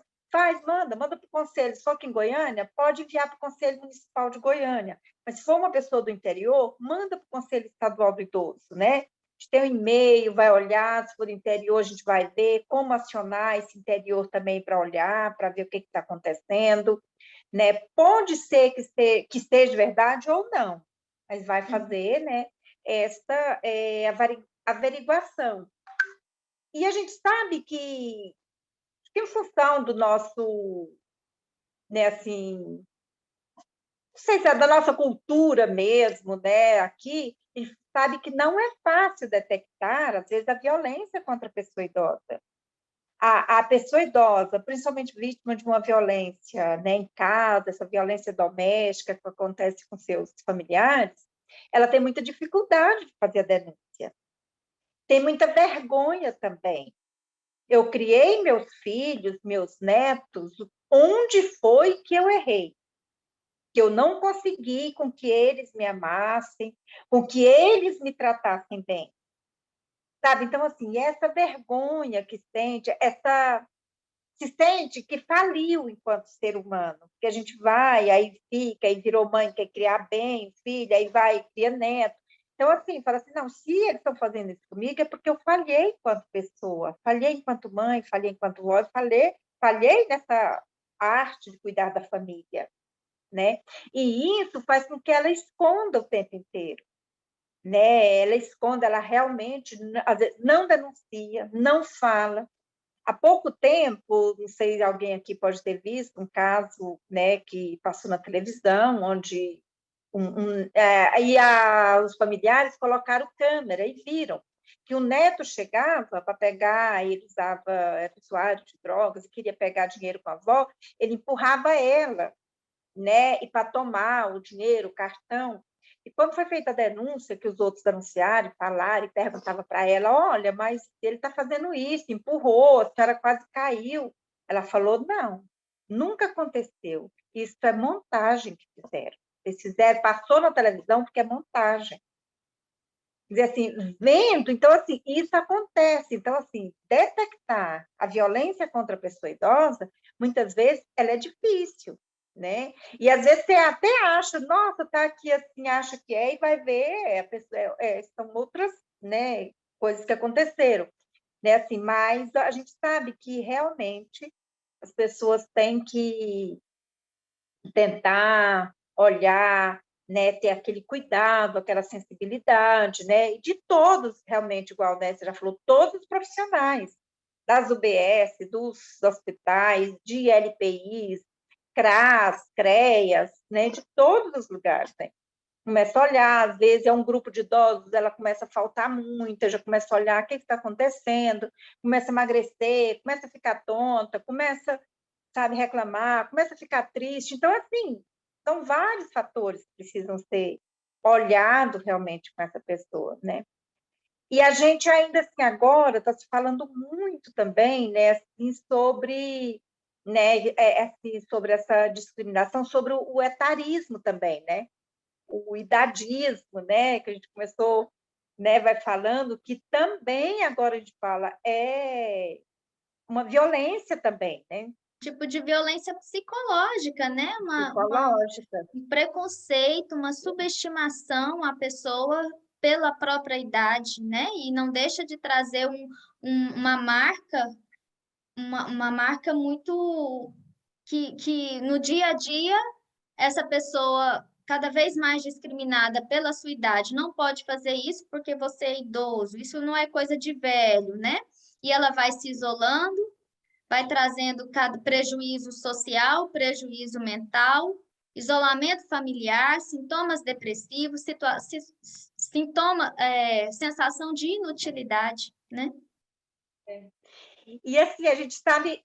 manda para o conselho. Se for aqui em Goiânia, pode enviar para o Conselho Municipal de Goiânia. Mas se for uma pessoa do interior, manda para o Conselho Estadual do Idoso, né? A gente tem um e-mail, vai olhar, se for do interior, a gente vai ver como acionar esse interior também para olhar, para ver o que está acontecendo, né? Pode ser que esteja verdade ou não, mas vai fazer, né, esta averiguação. E a gente sabe que em função do nosso, né, assim, não sei se é da nossa cultura mesmo, né, aqui, a gente sabe que não é fácil detectar, às vezes, a violência contra a pessoa idosa. A pessoa idosa, principalmente vítima de uma violência, né, em casa, essa violência doméstica que acontece com seus familiares, ela tem muita dificuldade de fazer a denúncia. Tem muita vergonha também. Eu criei meus filhos, meus netos, onde foi que eu errei? Que eu não consegui com que eles me amassem, com que eles me tratassem bem. Sabe? Então, assim, essa vergonha que se sente que faliu enquanto ser humano, que a gente vai, aí fica, aí virou mãe, quer criar bem, filha, aí vai, cria neto. Então, assim, fala assim, não, se eles estão fazendo isso comigo é porque eu falhei enquanto pessoa, falhei enquanto mãe, falhei enquanto vó, falhei nessa arte de cuidar da família, né? E isso faz com que ela esconda o tempo inteiro, né? Ela esconde, ela realmente, às vezes, não denuncia, não fala. Há pouco tempo, não sei se alguém aqui pode ter visto um caso, né, que passou na televisão, onde os familiares colocaram câmera e viram que o neto chegava para pegar, ele era usuário de drogas, queria pegar dinheiro com a avó, ele empurrava ela, né, e para tomar o dinheiro, o cartão. E quando foi feita a denúncia, que os outros denunciaram, falaram e perguntavam para ela, olha, mas ele está fazendo isso, empurrou, a senhora quase caiu. Ela falou, não, nunca aconteceu. Isso é montagem que fizeram. Eles fizeram, passou na televisão porque é montagem. Quer dizer assim, vendo, então assim, isso acontece. Então, assim, detectar a violência contra a pessoa idosa, muitas vezes, ela é difícil, né? E às vezes você até acha, nossa, tá aqui assim, acha que é, e vai ver, a pessoa, são outras, né, coisas que aconteceram, né? Assim, mas a gente sabe que realmente as pessoas têm que tentar olhar, né, ter aquele cuidado, aquela sensibilidade, né, e de todos realmente, igual, né, você já falou, todos os profissionais, das UBS, dos hospitais, de LPIs, CRAS, CREAS, né, de todos os lugares, né. Começa a olhar, às vezes é um grupo de idosos, ela começa a faltar muito, já começa a olhar o que está acontecendo, começa a emagrecer, começa a ficar tonta, começa, sabe, reclamar, começa a ficar triste. Então, assim, são vários fatores que precisam ser olhados realmente com essa pessoa, né? E a gente ainda, assim, agora está se falando muito também, né, assim, sobre, né, assim, sobre essa discriminação, sobre o etarismo também, né? O idadismo, né, que a gente começou, né, vai falando, que também agora a gente fala é uma violência também, né? tipo de violência psicológica, né? Psicológica. Um preconceito, uma subestimação à pessoa pela própria idade, né? E não deixa de trazer uma marca muito que no dia a dia essa pessoa cada vez mais discriminada pela sua idade não pode fazer isso porque você é idoso, isso não é coisa de velho, né? E ela vai se isolando, vai trazendo cada prejuízo social, prejuízo mental, isolamento familiar, sintomas depressivos, sensação de inutilidade, né? E assim, a gente sabe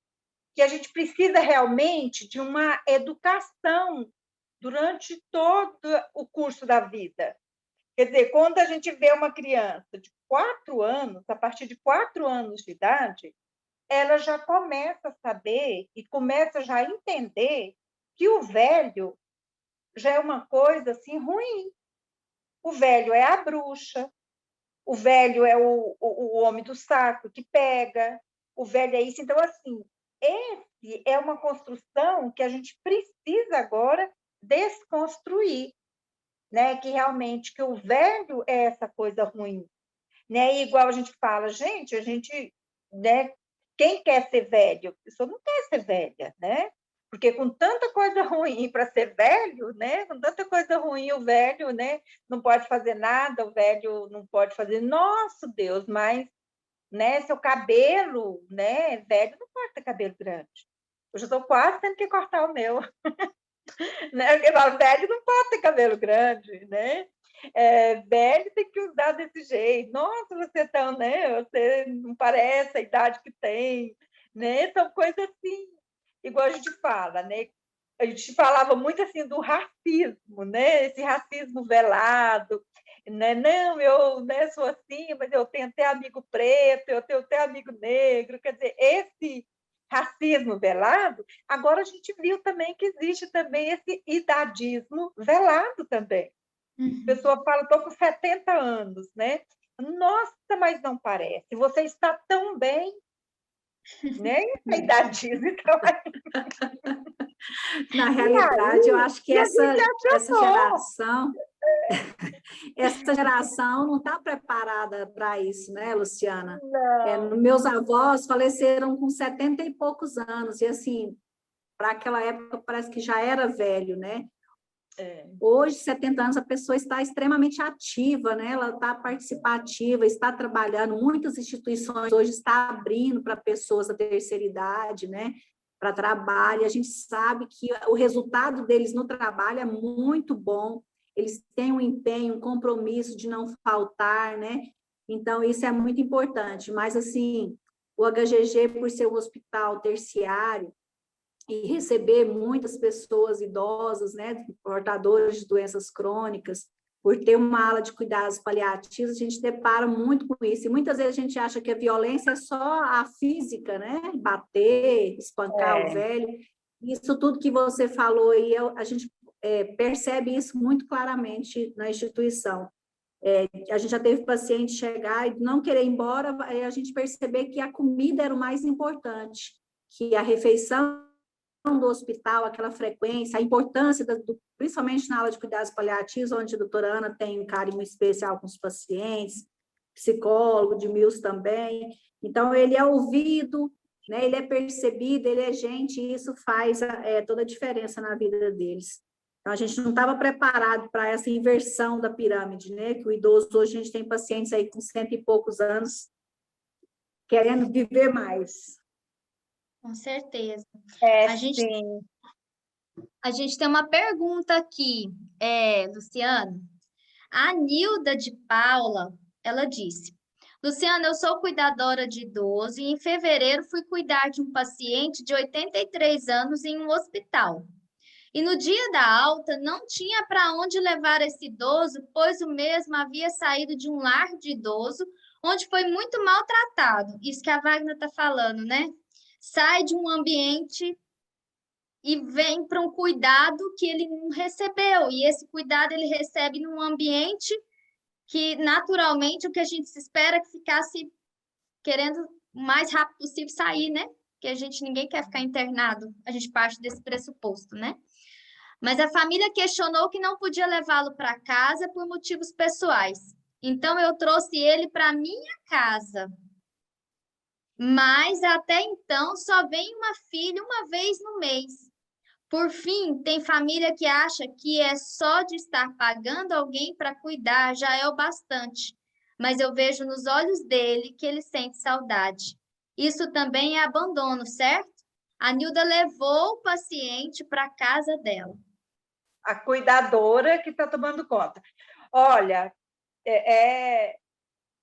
que a gente precisa realmente de uma educação durante todo o curso da vida. Quer dizer, quando a gente vê uma criança de 4 anos, a partir de 4 anos de idade, ela já começa a saber e começa já a entender que o velho já é uma coisa assim ruim. O velho é a bruxa, o velho é o homem do saco que pega, o velho é isso. Então, assim, esse é uma construção que a gente precisa agora desconstruir, né? Que realmente que o velho é essa coisa ruim, né? E igual a gente fala, gente, né? Quem quer ser velho? A pessoa não quer ser velha, né? Porque com tanta coisa ruim para ser velho, né? Com tanta coisa ruim, o velho, né? Não pode fazer nada, o velho não pode fazer. Nossa, Deus, mas, né? Seu cabelo, né? Velho não pode ter cabelo grande. Eu já estou quase tendo que cortar o meu. Né? Porque velho não pode ter cabelo grande, né? Velho tem que usar desse jeito. Nossa, você tão, né? Você não parece a idade que tem, né? São coisas assim, igual a gente fala, né? A gente falava muito assim do racismo, né? Esse racismo velado, né? Não, eu, né, sou assim, mas eu tenho até amigo preto, eu tenho até amigo negro. Quer dizer, esse racismo velado, agora a gente viu também que existe também esse idadismo velado também. A pessoa fala, estou com 70 anos, né? Nossa, mas não parece. Você está tão bem, né? Esse idadismo, então... Na realidade, eu acho que essa geração não está preparada para isso, né, Luciana? Meus avós faleceram com 70 e poucos anos, e assim, para aquela época parece que já era velho, né? Hoje, 70 anos, a pessoa está extremamente ativa, né? Ela está participativa, está trabalhando, muitas instituições hoje estão abrindo para pessoas da terceira idade, né? Para trabalho, a gente sabe que o resultado deles no trabalho é muito bom, eles têm um empenho, um compromisso de não faltar, né? Então, isso é muito importante, mas, assim, o HGG, por ser um hospital terciário, e receber muitas pessoas idosas, né, portadoras de doenças crônicas, por ter uma ala de cuidados paliativos, a gente depara muito com isso, e muitas vezes a gente acha que a violência é só a física, né, bater, espancar o velho, isso tudo que você falou aí, a gente percebe isso muito claramente na instituição. A gente já teve paciente chegar e não querer ir embora, a gente perceber que a comida era o mais importante, que a refeição do hospital, aquela frequência, a importância, principalmente na aula de cuidados paliativos, onde a doutora Ana tem um carinho especial com os pacientes, psicólogo, de Mills também. Então, ele é ouvido, né, ele é percebido, ele é gente, e isso faz toda a diferença na vida deles. Então, a gente não estava preparado para essa inversão da pirâmide, né, que o idoso, hoje a gente tem pacientes aí com 100 e poucos anos querendo viver mais. Com certeza. Sim. A gente tem uma pergunta aqui, Luciano. A Nilda de Paula, ela disse: Luciana, eu sou cuidadora de idoso e em fevereiro fui cuidar de um paciente de 83 anos em um hospital. E no dia da alta não tinha para onde levar esse idoso, pois o mesmo havia saído de um lar de idoso, onde foi muito maltratado. Isso que a Wagner está falando, né? Sai de um ambiente e vem para um cuidado que ele não recebeu. E esse cuidado ele recebe num ambiente que, naturalmente, o que a gente se espera é que ficasse querendo o mais rápido possível sair, né? porque ninguém quer ficar internado, a gente parte desse pressuposto, né? Mas a família questionou que não podia levá-lo para casa por motivos pessoais. Então eu trouxe ele para minha casa. Mas até então só vem uma filha uma vez no mês. Por fim, tem família que acha que é só de estar pagando alguém para cuidar já é o bastante. Mas eu vejo nos olhos dele que ele sente saudade. Isso também é abandono, certo? A Nilda levou o paciente para a casa dela. A cuidadora que está tomando conta. Olha, é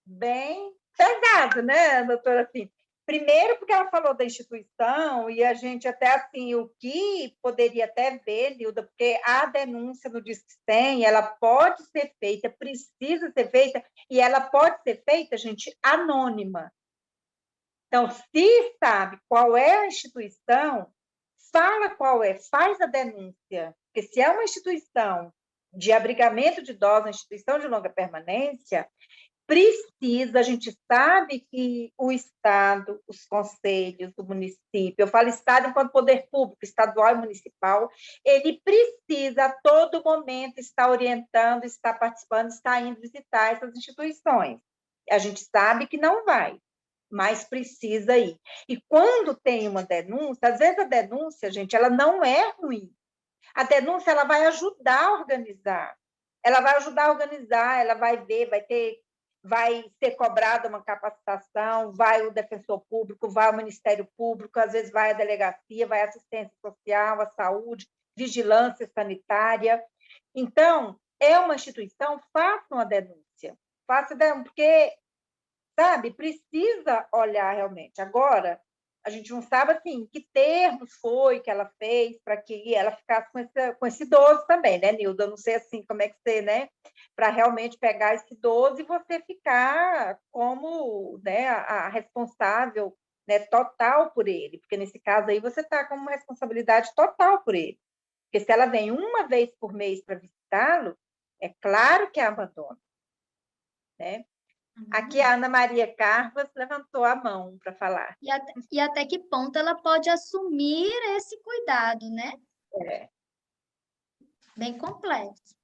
bem pesado, né, doutora? Assim, primeiro, porque ela falou da instituição, e a gente até, assim, o que poderia até ver, Nilda, porque a denúncia no Disque 100, ela pode ser feita, precisa ser feita, e ela pode ser feita, gente, anônima. Então, se sabe qual é a instituição, fala qual é, faz a denúncia. Porque se é uma instituição de abrigamento de idosos, uma instituição de longa permanência, precisa, a gente sabe que o Estado, os conselhos, o município, eu falo Estado enquanto poder público, estadual e municipal, ele precisa a todo momento estar orientando, estar participando, estar indo visitar essas instituições. A gente sabe que não vai, mas precisa ir. E quando tem uma denúncia, às vezes a denúncia, gente, ela não é ruim. A denúncia, ela vai ajudar a organizar. Ela vai ajudar a organizar, ela vai ver, vai ser cobrada uma capacitação, vai o defensor público, vai o Ministério Público, às vezes vai a delegacia, vai a assistência social, a saúde, vigilância sanitária. Então, é uma instituição, façam a denúncia. Porque, sabe, precisa olhar realmente. Agora, a gente não sabe, assim, que termos foi que ela fez para que ela ficasse com esse idoso também, né, Nilda? Eu não sei, assim, como é que você, né, para realmente pegar esse idoso e você ficar como, né, a responsável, né, total por ele, porque nesse caso aí você está com uma responsabilidade total por ele. Porque se ela vem uma vez por mês para visitá-lo, é claro que é abandono, né? Aqui a Ana Maria Carvas levantou a mão para falar. E até que ponto ela pode assumir esse cuidado, né? É. Bem complexo.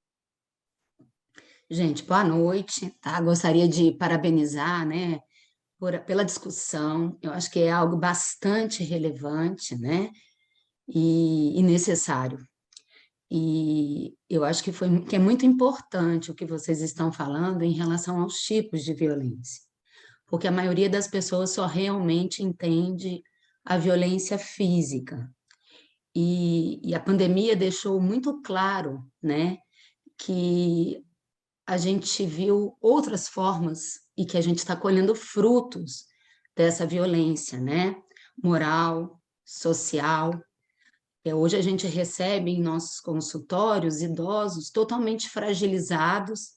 Gente, boa noite, tá? Gostaria de parabenizar, né, pela discussão. Eu acho que é algo bastante relevante, né, e necessário. E eu acho que é muito importante o que vocês estão falando em relação aos tipos de violência, porque a maioria das pessoas só realmente entende a violência física. E a pandemia deixou muito claro, né, que a gente viu outras formas e que a gente está colhendo frutos dessa violência, né? Moral, social. Hoje a gente recebe em nossos consultórios idosos totalmente fragilizados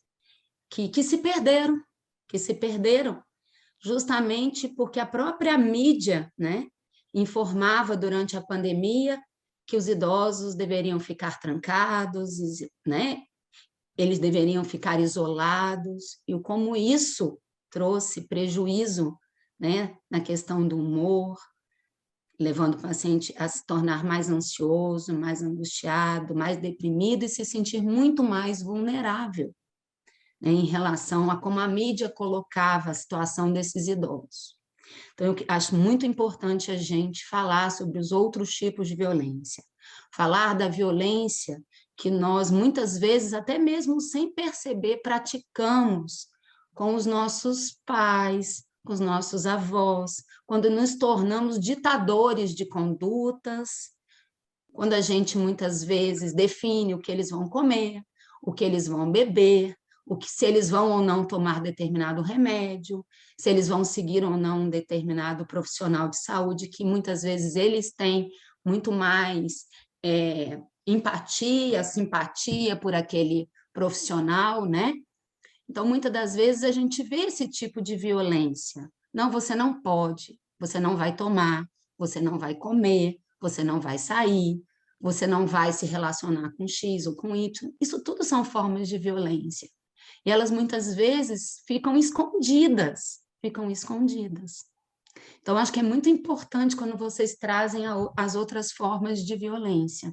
que se perderam justamente porque a própria mídia, né, informava durante a pandemia que os idosos deveriam ficar trancados, né? Eles deveriam ficar isolados, e como isso trouxe prejuízo, né, na questão do humor, levando o paciente a se tornar mais ansioso, mais angustiado, mais deprimido e se sentir muito mais vulnerável, né, em relação a como a mídia colocava a situação desses idosos. Então, eu acho muito importante a gente falar sobre os outros tipos de violência, falar da violência que nós, muitas vezes, até mesmo sem perceber, praticamos com os nossos pais, com os nossos avós, quando nos tornamos ditadores de condutas, quando a gente, muitas vezes, define o que eles vão comer, o que eles vão beber, se eles vão ou não tomar determinado remédio, se eles vão seguir ou não um determinado profissional de saúde, que muitas vezes eles têm muito mais empatia, simpatia por aquele profissional, né? Então, muitas das vezes a gente vê esse tipo de violência. Não, você não pode, você não vai tomar, você não vai comer, você não vai sair, você não vai se relacionar com X ou com Y. Isso tudo são formas de violência. E elas muitas vezes ficam escondidas, Então, acho que é muito importante quando vocês trazem as outras formas de violência.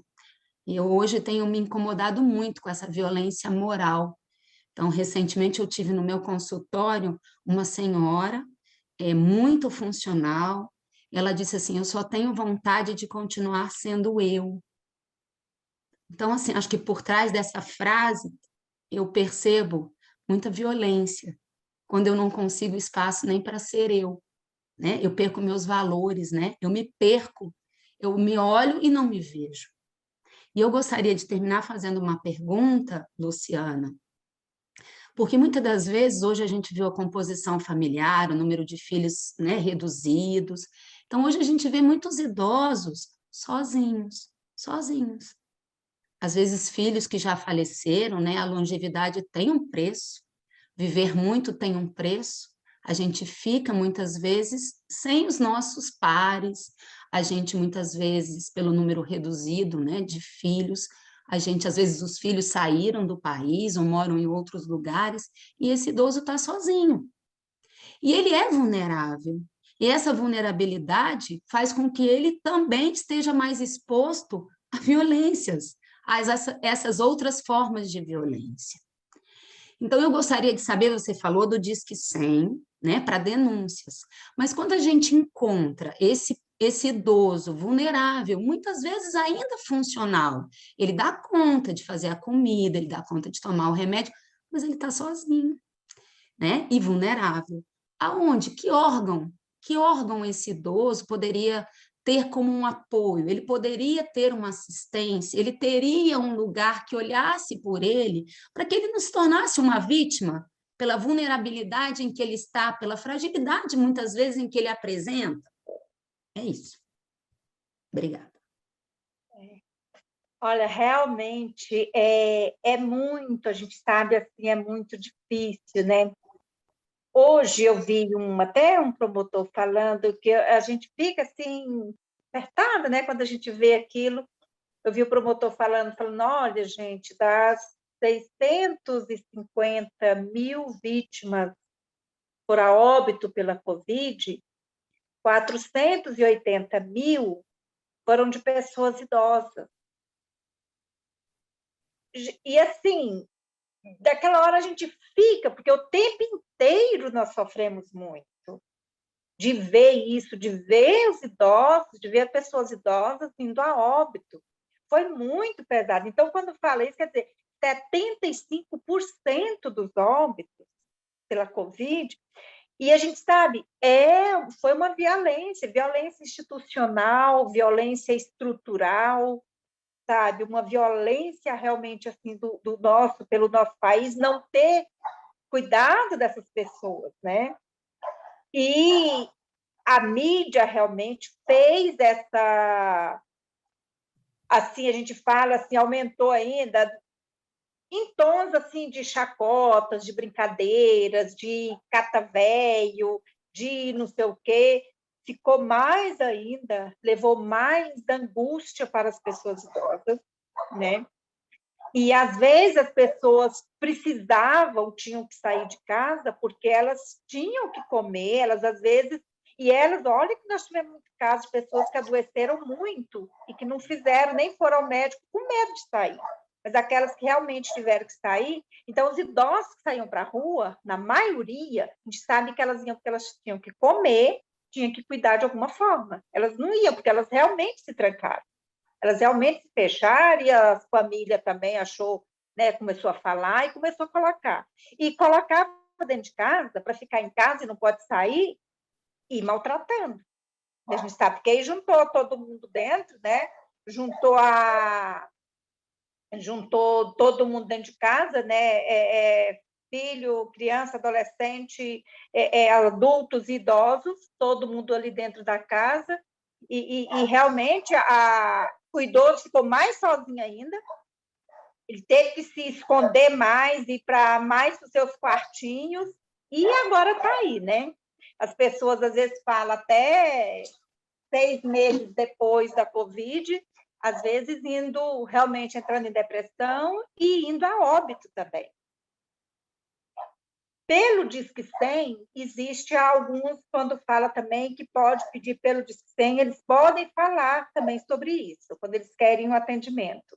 E eu hoje tenho me incomodado muito com essa violência moral. Então, recentemente eu tive no meu consultório uma senhora, muito funcional, ela disse assim, eu só tenho vontade de continuar sendo eu. Então, assim, acho que por trás dessa frase eu percebo muita violência, quando eu não consigo espaço nem para ser eu, né? Eu perco meus valores, né? Eu me perco, eu me olho e não me vejo. E eu gostaria de terminar fazendo uma pergunta, Luciana, porque muitas das vezes hoje a gente viu a composição familiar, o número de filhos, né, reduzidos. Então hoje a gente vê muitos idosos sozinhos, sozinhos. Às vezes filhos que já faleceram, né? A longevidade tem um preço, viver muito tem um preço. A gente fica muitas vezes sem os nossos pares, a gente muitas vezes pelo número reduzido, né, de filhos, a gente às vezes os filhos saíram do país ou moram em outros lugares e esse idoso está sozinho. E ele é vulnerável. E essa vulnerabilidade faz com que ele também esteja mais exposto a violências, a essas outras formas de violência. Então, eu gostaria de saber, você falou do Disque 100, né, para denúncias, mas quando a gente encontra esse idoso vulnerável, muitas vezes ainda funcional, ele dá conta de fazer a comida, ele dá conta de tomar o remédio, mas ele está sozinho, né, e vulnerável. Aonde? Que órgão? Que órgão esse idoso poderia ter como um apoio? Ele poderia ter uma assistência? Ele teria um lugar que olhasse por ele para que ele não se tornasse uma vítima pela vulnerabilidade em que ele está, pela fragilidade muitas vezes em que ele apresenta? É isso. Obrigada. Olha, realmente é muito, a gente sabe assim, é muito difícil, né? Hoje eu vi até um promotor falando que a gente fica assim, apertada, né? Quando a gente vê aquilo. Eu vi o promotor falando, olha, gente, das 650 mil vítimas por óbito pela Covid, 480 mil foram de pessoas idosas. E assim, daquela hora a gente fica, porque o tempo inteiro nós sofremos muito de ver isso, de ver os idosos, de ver as pessoas idosas indo a óbito. Foi muito pesado. Então, quando fala isso, quer dizer, 75% dos óbitos pela Covid, e a gente sabe, foi uma violência institucional, violência estrutural, sabe, uma violência realmente assim pelo nosso país não ter cuidado dessas pessoas, né? E a mídia realmente fez essa, assim, a gente fala assim, aumentou ainda em tons assim de chacotas, de brincadeiras, de catavéio, de não sei o quê, ficou mais ainda, levou mais angústia para as pessoas idosas, né? E às vezes as pessoas precisavam, tinham que sair de casa porque elas tinham que comer, elas às vezes, e elas, olha que nós tivemos muito casos de pessoas que adoeceram muito e que não fizeram, nem foram ao médico com medo de sair. Mas aquelas que realmente tiveram que sair, então os idosos que saíam para a rua, na maioria, a gente sabe que elas iam porque elas tinham que comer, tinham que cuidar de alguma forma. Elas não iam porque elas realmente se trancaram. Elas realmente se fecharam e a família também achou, né, começou a falar e começou a colocar. E colocar dentro de casa, para ficar em casa e não pode sair, e maltratando. A gente sabe que aí juntou todo mundo dentro, né? Juntou todo mundo dentro de casa, né? Filho, criança, adolescente, adultos e idosos, todo mundo ali dentro da casa, e realmente o idoso ficou mais sozinho ainda, ele teve que se esconder mais, ir para mais os seus quartinhos, e agora está aí, né? As pessoas às vezes falam até 6 meses depois da Covid, às vezes realmente entrando em depressão e indo a óbito também. Pelo Disque 100, existe alguns, quando fala também que pode pedir pelo Disque 100, eles podem falar também sobre isso, quando eles querem um atendimento.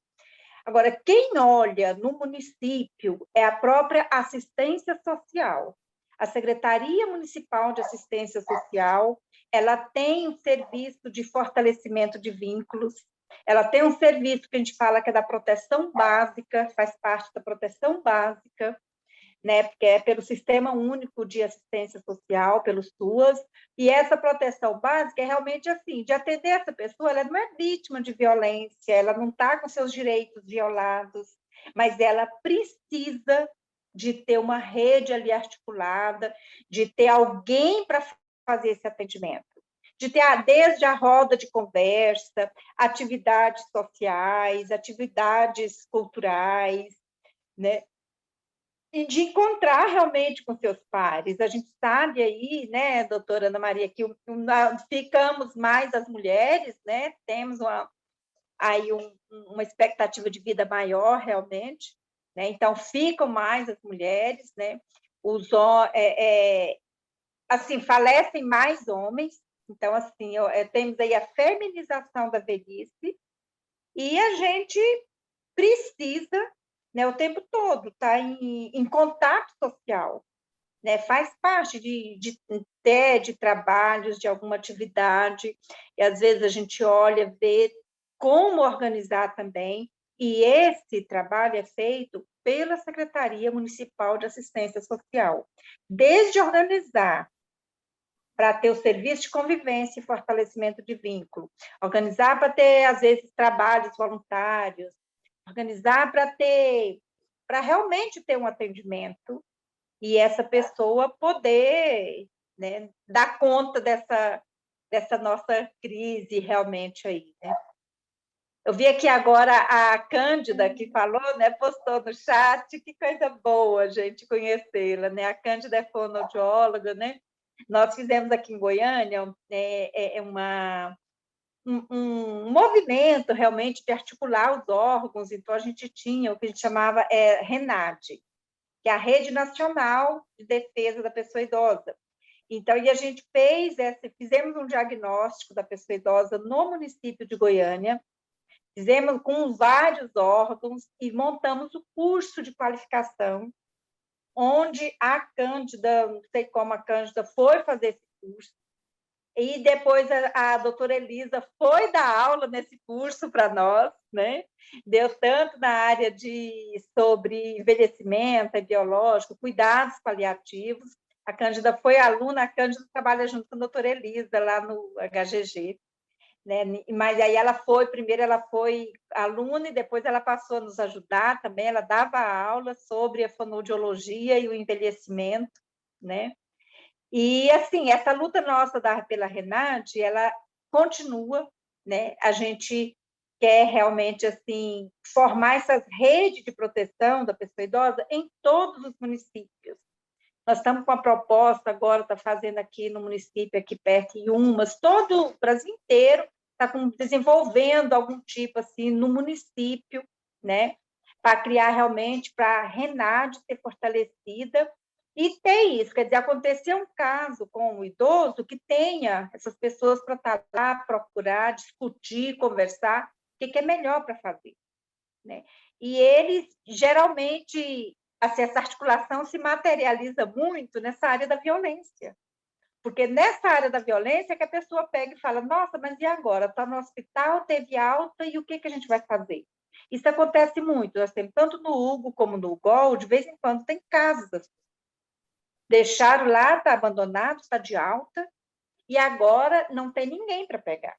Agora, quem olha no município é a própria assistência social. A Secretaria Municipal de Assistência Social, ela tem um serviço de fortalecimento de vínculos, ela tem um serviço que a gente fala que é da proteção básica, faz parte da proteção básica, né, porque é pelo Sistema Único de Assistência Social, pelos SUAS, e essa proteção básica é realmente assim, de atender essa pessoa, ela não é vítima de violência, ela não está com seus direitos violados, mas ela precisa de ter uma rede ali articulada, de ter alguém para fazer esse atendimento, de ter desde a roda de conversa, atividades sociais, atividades culturais, né? E de encontrar realmente com seus pares. A gente sabe aí, né, doutora Ana Maria, que ficamos mais as mulheres, né, temos aí uma expectativa de vida maior, realmente, né, então ficam mais as mulheres, né, assim, falecem mais homens, então, assim, temos aí a feminização da velhice, e a gente precisa, né, o tempo todo, tá em contato social, né, faz parte de trabalhos, de alguma atividade, e às vezes a gente olha, vê como organizar também, e esse trabalho é feito pela Secretaria Municipal de Assistência Social, desde organizar para ter o serviço de convivência e fortalecimento de vínculo, organizar para ter, às vezes, trabalhos voluntários, organizar para realmente ter um atendimento e essa pessoa poder, né, dar conta dessa nossa crise realmente aí, né? Eu vi aqui agora a Cândida, que falou, né, postou no chat, que coisa boa a gente conhecê-la, né? A Cândida é fonoaudióloga, né? Nós fizemos aqui em Goiânia um movimento realmente de articular os órgãos, então a gente tinha o que a gente chamava RENADE, que é a Rede Nacional de Defesa da Pessoa Idosa. Então, e a gente fizemos um diagnóstico da pessoa idosa no município de Goiânia, fizemos com vários órgãos e montamos o curso de qualificação, onde a Cândida, não sei como a Cândida foi fazer esse curso, e depois a doutora Elisa foi dar aula nesse curso para nós, né? Deu tanto na área sobre envelhecimento biológico, cuidados paliativos. A Cândida foi aluna, a Cândida trabalha junto com a doutora Elisa lá no HGG, né? Mas aí primeiro ela foi aluna e depois ela passou a nos ajudar também, ela dava aula sobre a fonoaudiologia e o envelhecimento, né? E, assim, essa luta nossa pela RENADE, ela continua, né? A gente quer realmente, assim, formar essas redes de proteção da pessoa idosa em todos os municípios. Nós estamos com a proposta agora, está fazendo aqui no município, aqui perto, em Umas, todo o Brasil inteiro está desenvolvendo algum tipo, assim, no município, né? Para criar realmente, para a RENADE ser fortalecida, e tem isso, quer dizer, acontecer um caso com o idoso que tenha essas pessoas para estar lá, procurar, discutir, conversar, o que é melhor para fazer, né? E eles, geralmente, assim, essa articulação se materializa muito nessa área da violência, porque nessa área da violência é que a pessoa pega e fala, nossa, mas e agora? Está no hospital, teve alta, e o que a gente vai fazer? Isso acontece muito, nós temos tanto no Hugo como no UGOL, de vez em quando tem casos assim. Deixaram lá, está abandonado, está de alta, e agora não tem ninguém para pegar.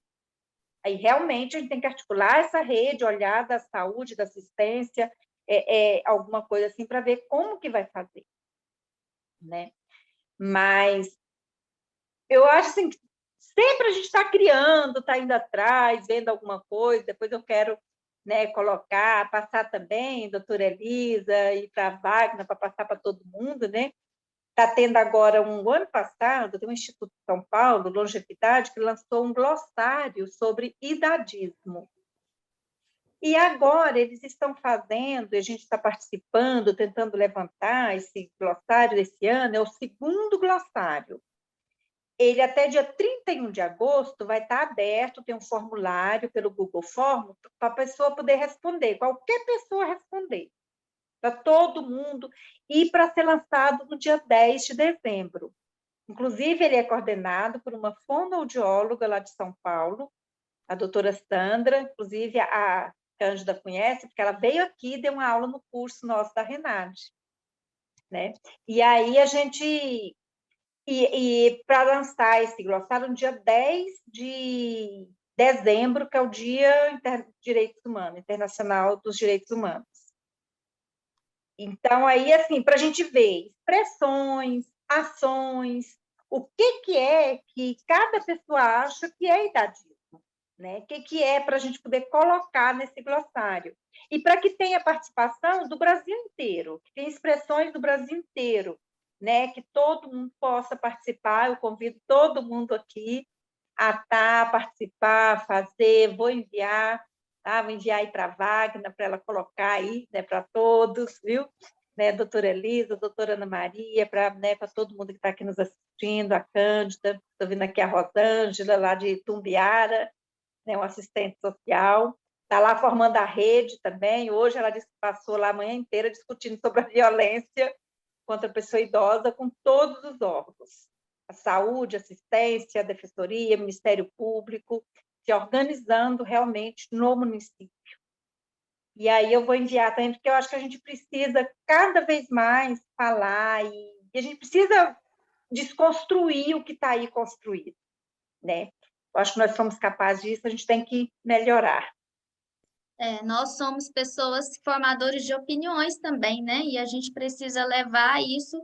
Aí, realmente, a gente tem que articular essa rede, olhar da saúde, da assistência, alguma coisa assim, para ver como que vai fazer, né? Mas eu acho assim, que sempre a gente está criando, está indo atrás, vendo alguma coisa, depois eu quero, né, passar também, doutora Elisa, e para a Wagner, para passar para todo mundo, né? Está tendo agora, ano passado, tem um Instituto de São Paulo, Longevidade, que lançou um glossário sobre idadismo. E agora eles estão fazendo, a gente está participando, tentando levantar esse glossário desse ano, é o segundo glossário. Ele até dia 31 de agosto vai estar aberto, tem um formulário pelo Google Forms para a pessoa poder responder, qualquer pessoa responder, para todo mundo, e para ser lançado no dia 10 de dezembro. Inclusive, ele é coordenado por uma fonoaudióloga lá de São Paulo, a doutora Sandra, inclusive a Cândida conhece, porque ela veio aqui e deu uma aula no curso nosso da Renate, né? E aí a gente... E para lançar esse glossário no dia 10 de dezembro, que é o Dia Direitos Humanos, Internacional dos Direitos Humanos. Então, aí, assim, para a gente ver expressões, ações, o que é que cada pessoa acha que é idadismo, né? O que é para a gente poder colocar nesse glossário. E para que tenha participação do Brasil inteiro, que tenha expressões do Brasil inteiro, né? Que todo mundo possa participar. Eu convido todo mundo aqui a participar, a fazer, vou enviar, tá? Vou enviar aí para a Wagner, para ela colocar aí, né, para todos, viu? Né, doutora Elisa, doutora Ana Maria, para, né, para todo mundo que está aqui nos assistindo, a Cândida, estou vendo aqui a Rosângela, lá de Tumbiara, né, um assistente social, está lá formando a rede também. Hoje ela disse que passou lá a manhã inteira discutindo sobre a violência contra a pessoa idosa com todos os órgãos. A saúde, assistência, a defensoria, Ministério Público, se organizando realmente no município. E aí eu vou enviar também, porque eu acho que a gente precisa cada vez mais falar e a gente precisa desconstruir o que está aí construído, né? Eu acho que nós somos capazes disso, a gente tem que melhorar. Nós somos pessoas formadores de opiniões também, né? E a gente precisa levar isso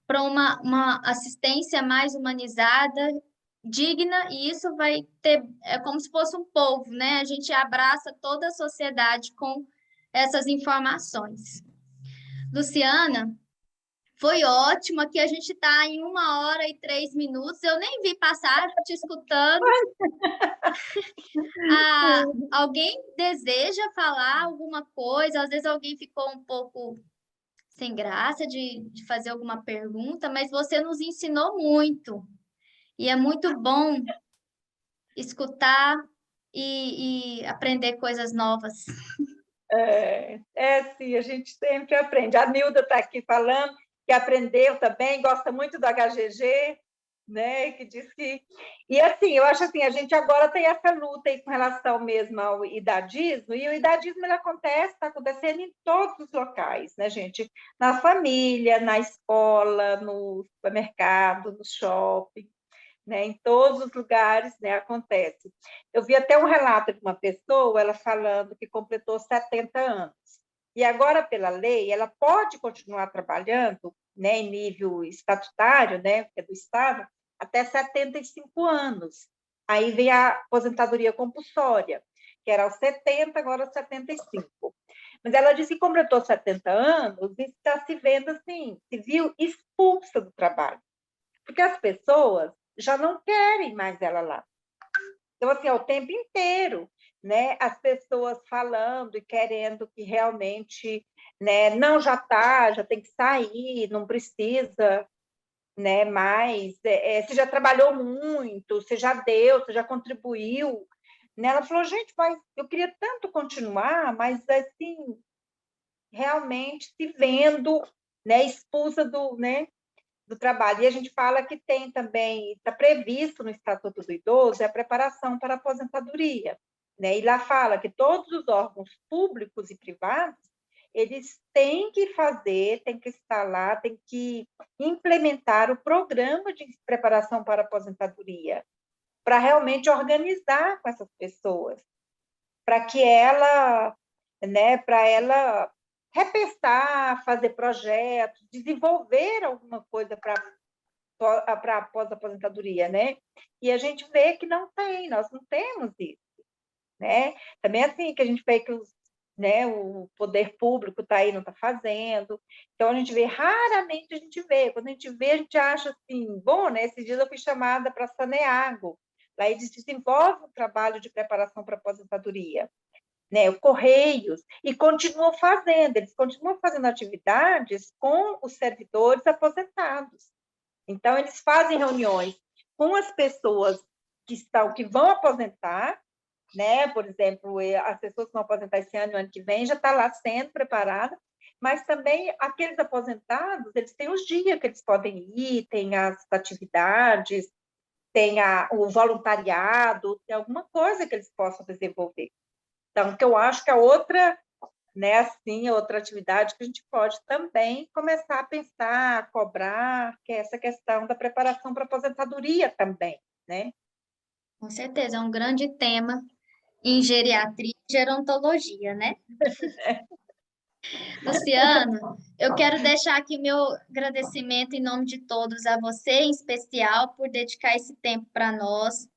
para uma assistência mais humanizada, digna, e isso vai ter, é como se fosse um povo, né? A gente abraça toda a sociedade com essas informações. Luciana, foi ótimo, aqui a gente está em 1h03, eu nem vi passar te escutando. Alguém deseja falar alguma coisa? Às vezes alguém ficou um pouco sem graça de fazer alguma pergunta, mas você nos ensinou muito. E é muito bom escutar e aprender coisas novas. Sim, a gente sempre aprende. A Nilda está aqui falando que aprendeu também, gosta muito do HGG, né? Que diz que... E assim, eu acho assim, a gente agora tem essa luta aí com relação mesmo ao idadismo, e o idadismo ele acontece, está acontecendo em todos os locais, né, gente? Na família, na escola, no supermercado, no shopping, né? Em todos os lugares, né, acontece. Eu vi até um relato de uma pessoa, ela falando que completou 70 anos. E agora, pela lei, ela pode continuar trabalhando, né, em nível estatutário, né, que é do Estado, até 75 anos. Aí vem a aposentadoria compulsória, que era aos 70, agora aos 75. Mas ela disse que completou 70 anos e está se vendo assim, se viu expulsa do trabalho. Porque as pessoas já não querem mais ela lá. Então, assim, é o tempo inteiro, né? As pessoas falando e querendo que realmente, né? Não, já está, já tem que sair, não precisa, né? Mais, você já trabalhou muito, você já deu, você já contribuiu. Né? Ela falou, gente, mas eu queria tanto continuar, mas, assim, realmente se vendo, né? Expulsa do, né? Do trabalho. E a gente fala que tem também, está previsto no Estatuto do Idoso, a preparação para a aposentadoria. Né? E lá fala que todos os órgãos públicos e privados, eles têm que fazer, têm que estar lá, têm que implementar o programa de preparação para a aposentadoria, para realmente organizar com essas pessoas, para que ela, né, para ela repensar, fazer projetos, desenvolver alguma coisa para pós-aposentadoria, né? E a gente vê que não tem, nós não temos isso, né? Também assim que a gente vê que né, o poder público está aí, não está fazendo. Então, a gente vê, raramente a gente vê. Quando a gente vê, a gente acha assim, bom, né? Esses dias eu fui chamada para a Saneago. Lá eles desenvolvem um trabalho de preparação para a aposentadoria. né, o Correios, e eles continuam fazendo atividades com os servidores aposentados. Então, eles fazem reuniões com as pessoas que vão aposentar, né? Por exemplo, as pessoas que vão aposentar esse ano e ano que vem já está lá sendo preparada, mas também aqueles aposentados, eles têm os dias que eles podem ir, tem as atividades, tem o voluntariado, tem alguma coisa que eles possam desenvolver. Então, que eu acho que a outra, né, assim, outra atividade que a gente pode também começar a pensar, a cobrar, que é essa questão da preparação para a aposentadoria também, né? Com certeza, é um grande tema em geriatria e gerontologia, né? Luciano, eu quero deixar aqui meu agradecimento em nome de todos a você, em especial, por dedicar esse tempo para nós.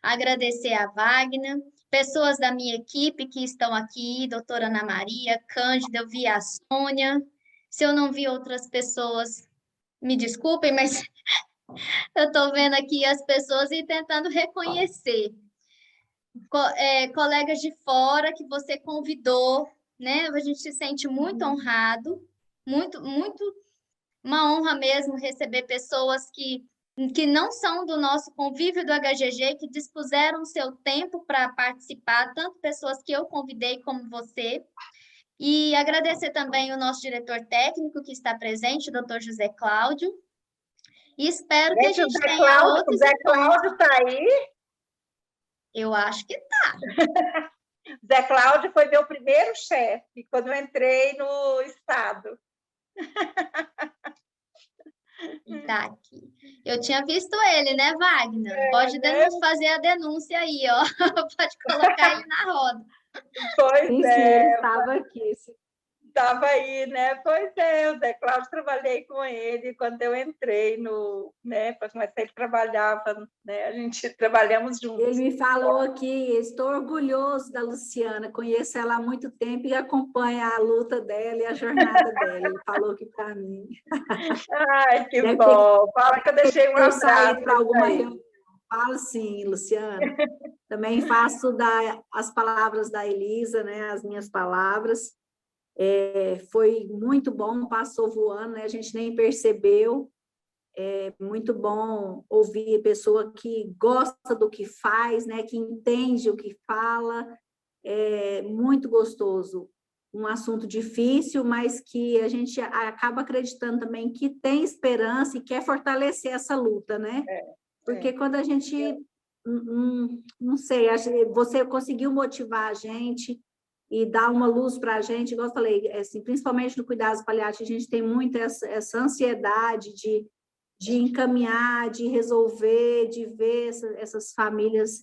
Agradecer a Wagner, pessoas da minha equipe que estão aqui, doutora Ana Maria, Cândida, eu vi a Sônia. Se eu não vi outras pessoas, me desculpem, mas eu estou vendo aqui as pessoas e tentando reconhecer. Colegas de fora que você convidou, né? A gente se sente muito honrado, muito, uma honra mesmo receber pessoas que não são do nosso convívio do HGG, que dispuseram o seu tempo para participar, tanto pessoas que eu convidei como você. E agradecer também o nosso diretor técnico que está presente, o Dr. José Cláudio. E espero que a gente tenha outros Zé encontros. Cláudio está aí? Eu acho que tá. Zé Cláudio foi meu primeiro chefe quando eu entrei no Estado. Tá aqui. Eu tinha visto ele, né, Wagner? Pode fazer a denúncia aí, ó. Pode colocar ele na roda. Pois sim, é. Ele estava aqui. Estava aí, né? Pois é, o Zé Cláudio, trabalhei com ele quando eu entrei né? Quando comecei a trabalhar, né? A gente trabalhamos juntos. Ele me falou aqui, estou orgulhoso da Luciana, conheço ela há muito tempo e acompanho a luta dela e a jornada dela. Ele falou aqui para mim. Ai, que deve bom! Fala que eu deixei um abraço. Saído para alguma reunião. Falo sim, Luciana. Também faço as palavras da Elisa, né? As minhas palavras. Foi muito bom, passou voando, né? A gente nem percebeu. É muito bom ouvir pessoa que gosta do que faz, né? Que entende o que fala. É muito gostoso. Um assunto difícil, mas que a gente acaba acreditando também que tem esperança e quer fortalecer essa luta, né? Porque quando a gente, não sei, você conseguiu motivar a gente e dar uma luz para a gente, igual eu falei, assim, principalmente no cuidados paliativos, a gente tem muito essa ansiedade de encaminhar, de resolver, de ver essas famílias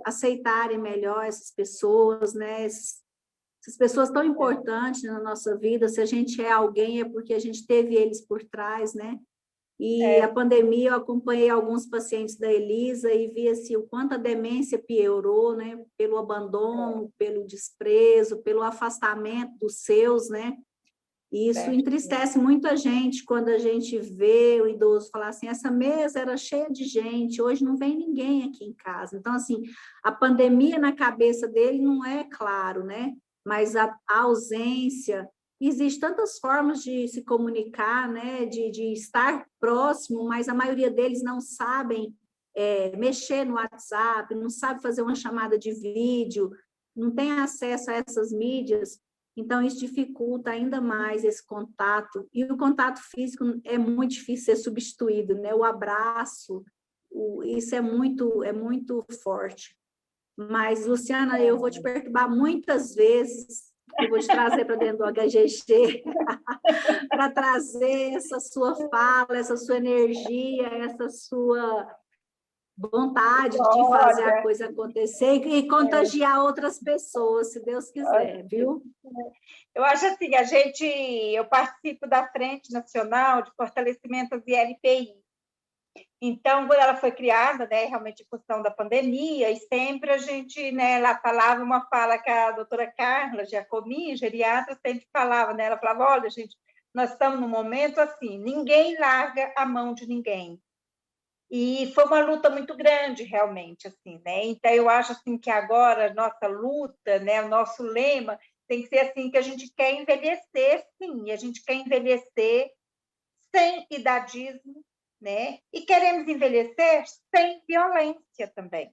aceitarem melhor essas pessoas, né? Essas pessoas tão importantes na nossa vida, se a gente é alguém é porque a gente teve eles por trás, né? E a pandemia, eu acompanhei alguns pacientes da Elisa e vi assim, o quanto a demência piorou, né? Pelo abandono, pelo desprezo, pelo afastamento dos seus, né? E isso entristece muito a gente quando a gente vê o idoso falar assim, essa mesa era cheia de gente, hoje não vem ninguém aqui em casa. Então, assim, a pandemia na cabeça dele não é claro, né? Mas a ausência, existem tantas formas de se comunicar, né? De estar próximo, mas a maioria deles não sabem mexer no WhatsApp, não sabe fazer uma chamada de vídeo, não tem acesso a essas mídias. Então, isso dificulta ainda mais esse contato. E o contato físico é muito difícil ser substituído, né? O abraço, isso é muito forte. Mas, Luciana, eu vou te perturbar muitas vezes, eu vou te trazer para dentro do HGG, para trazer essa sua fala, essa sua energia, essa sua vontade de fazer a coisa acontecer e contagiar outras pessoas, se Deus quiser, viu? Eu acho assim, eu participo da Frente Nacional de Fortalecimento do ILPI. Então, quando ela foi criada, né, realmente em função da pandemia, e sempre a gente, né, ela falava uma fala que a doutora Carla Giacomin, geriatra, sempre falava, né, ela falava, olha, gente, nós estamos num momento assim, ninguém larga a mão de ninguém. E foi uma luta muito grande, realmente, assim, né? Então, eu acho assim, que agora a nossa luta, né, o nosso lema tem que ser assim, que a gente quer envelhecer, sim, a gente quer envelhecer sem idadismo, né? E queremos envelhecer sem violência também,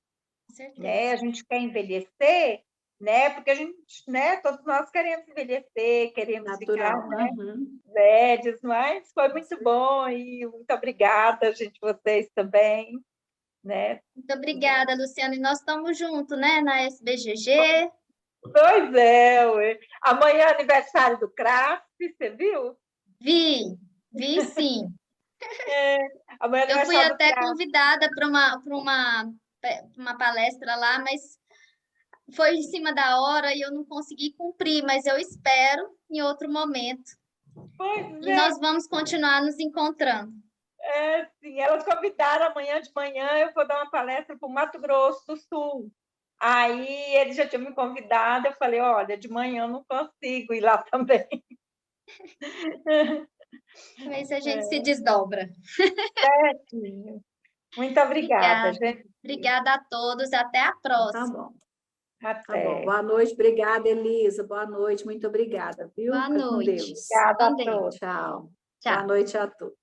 Com certeza. né? A gente quer envelhecer, né? Porque a gente, né? Todos nós queremos envelhecer, queremos Natural. ficar, né? Uhum. Velhos, mas foi muito bom e muito obrigada, gente, vocês também, né? Muito obrigada, Luciana. E nós estamos juntos, né, na SBGG. Pois é, ué. Amanhã é aniversário do CRAF, você viu? Vi sim. Amanhã é Eu fui aniversário do até CRAF. convidada para uma palestra lá, mas foi em cima da hora e eu não consegui cumprir, mas eu espero em outro momento. Pois E nós vamos continuar nos encontrando. sim, elas convidaram amanhã de manhã, eu vou dar uma palestra para o Mato Grosso do Sul. Aí eles já tinham me convidado, eu falei, olha, de manhã eu não consigo ir lá também. Mas a gente se desdobra. Certinho. Muito obrigada, Obrigada. gente. Obrigada a todos. Até a Tá próxima. bom. Tá bom. Até. Boa noite, obrigada, Elisa. Boa noite, muito obrigada, viu? Boa Fica com noite. Deus. Obrigada a Também. todos. Tchau. Tchau. Boa noite a todos.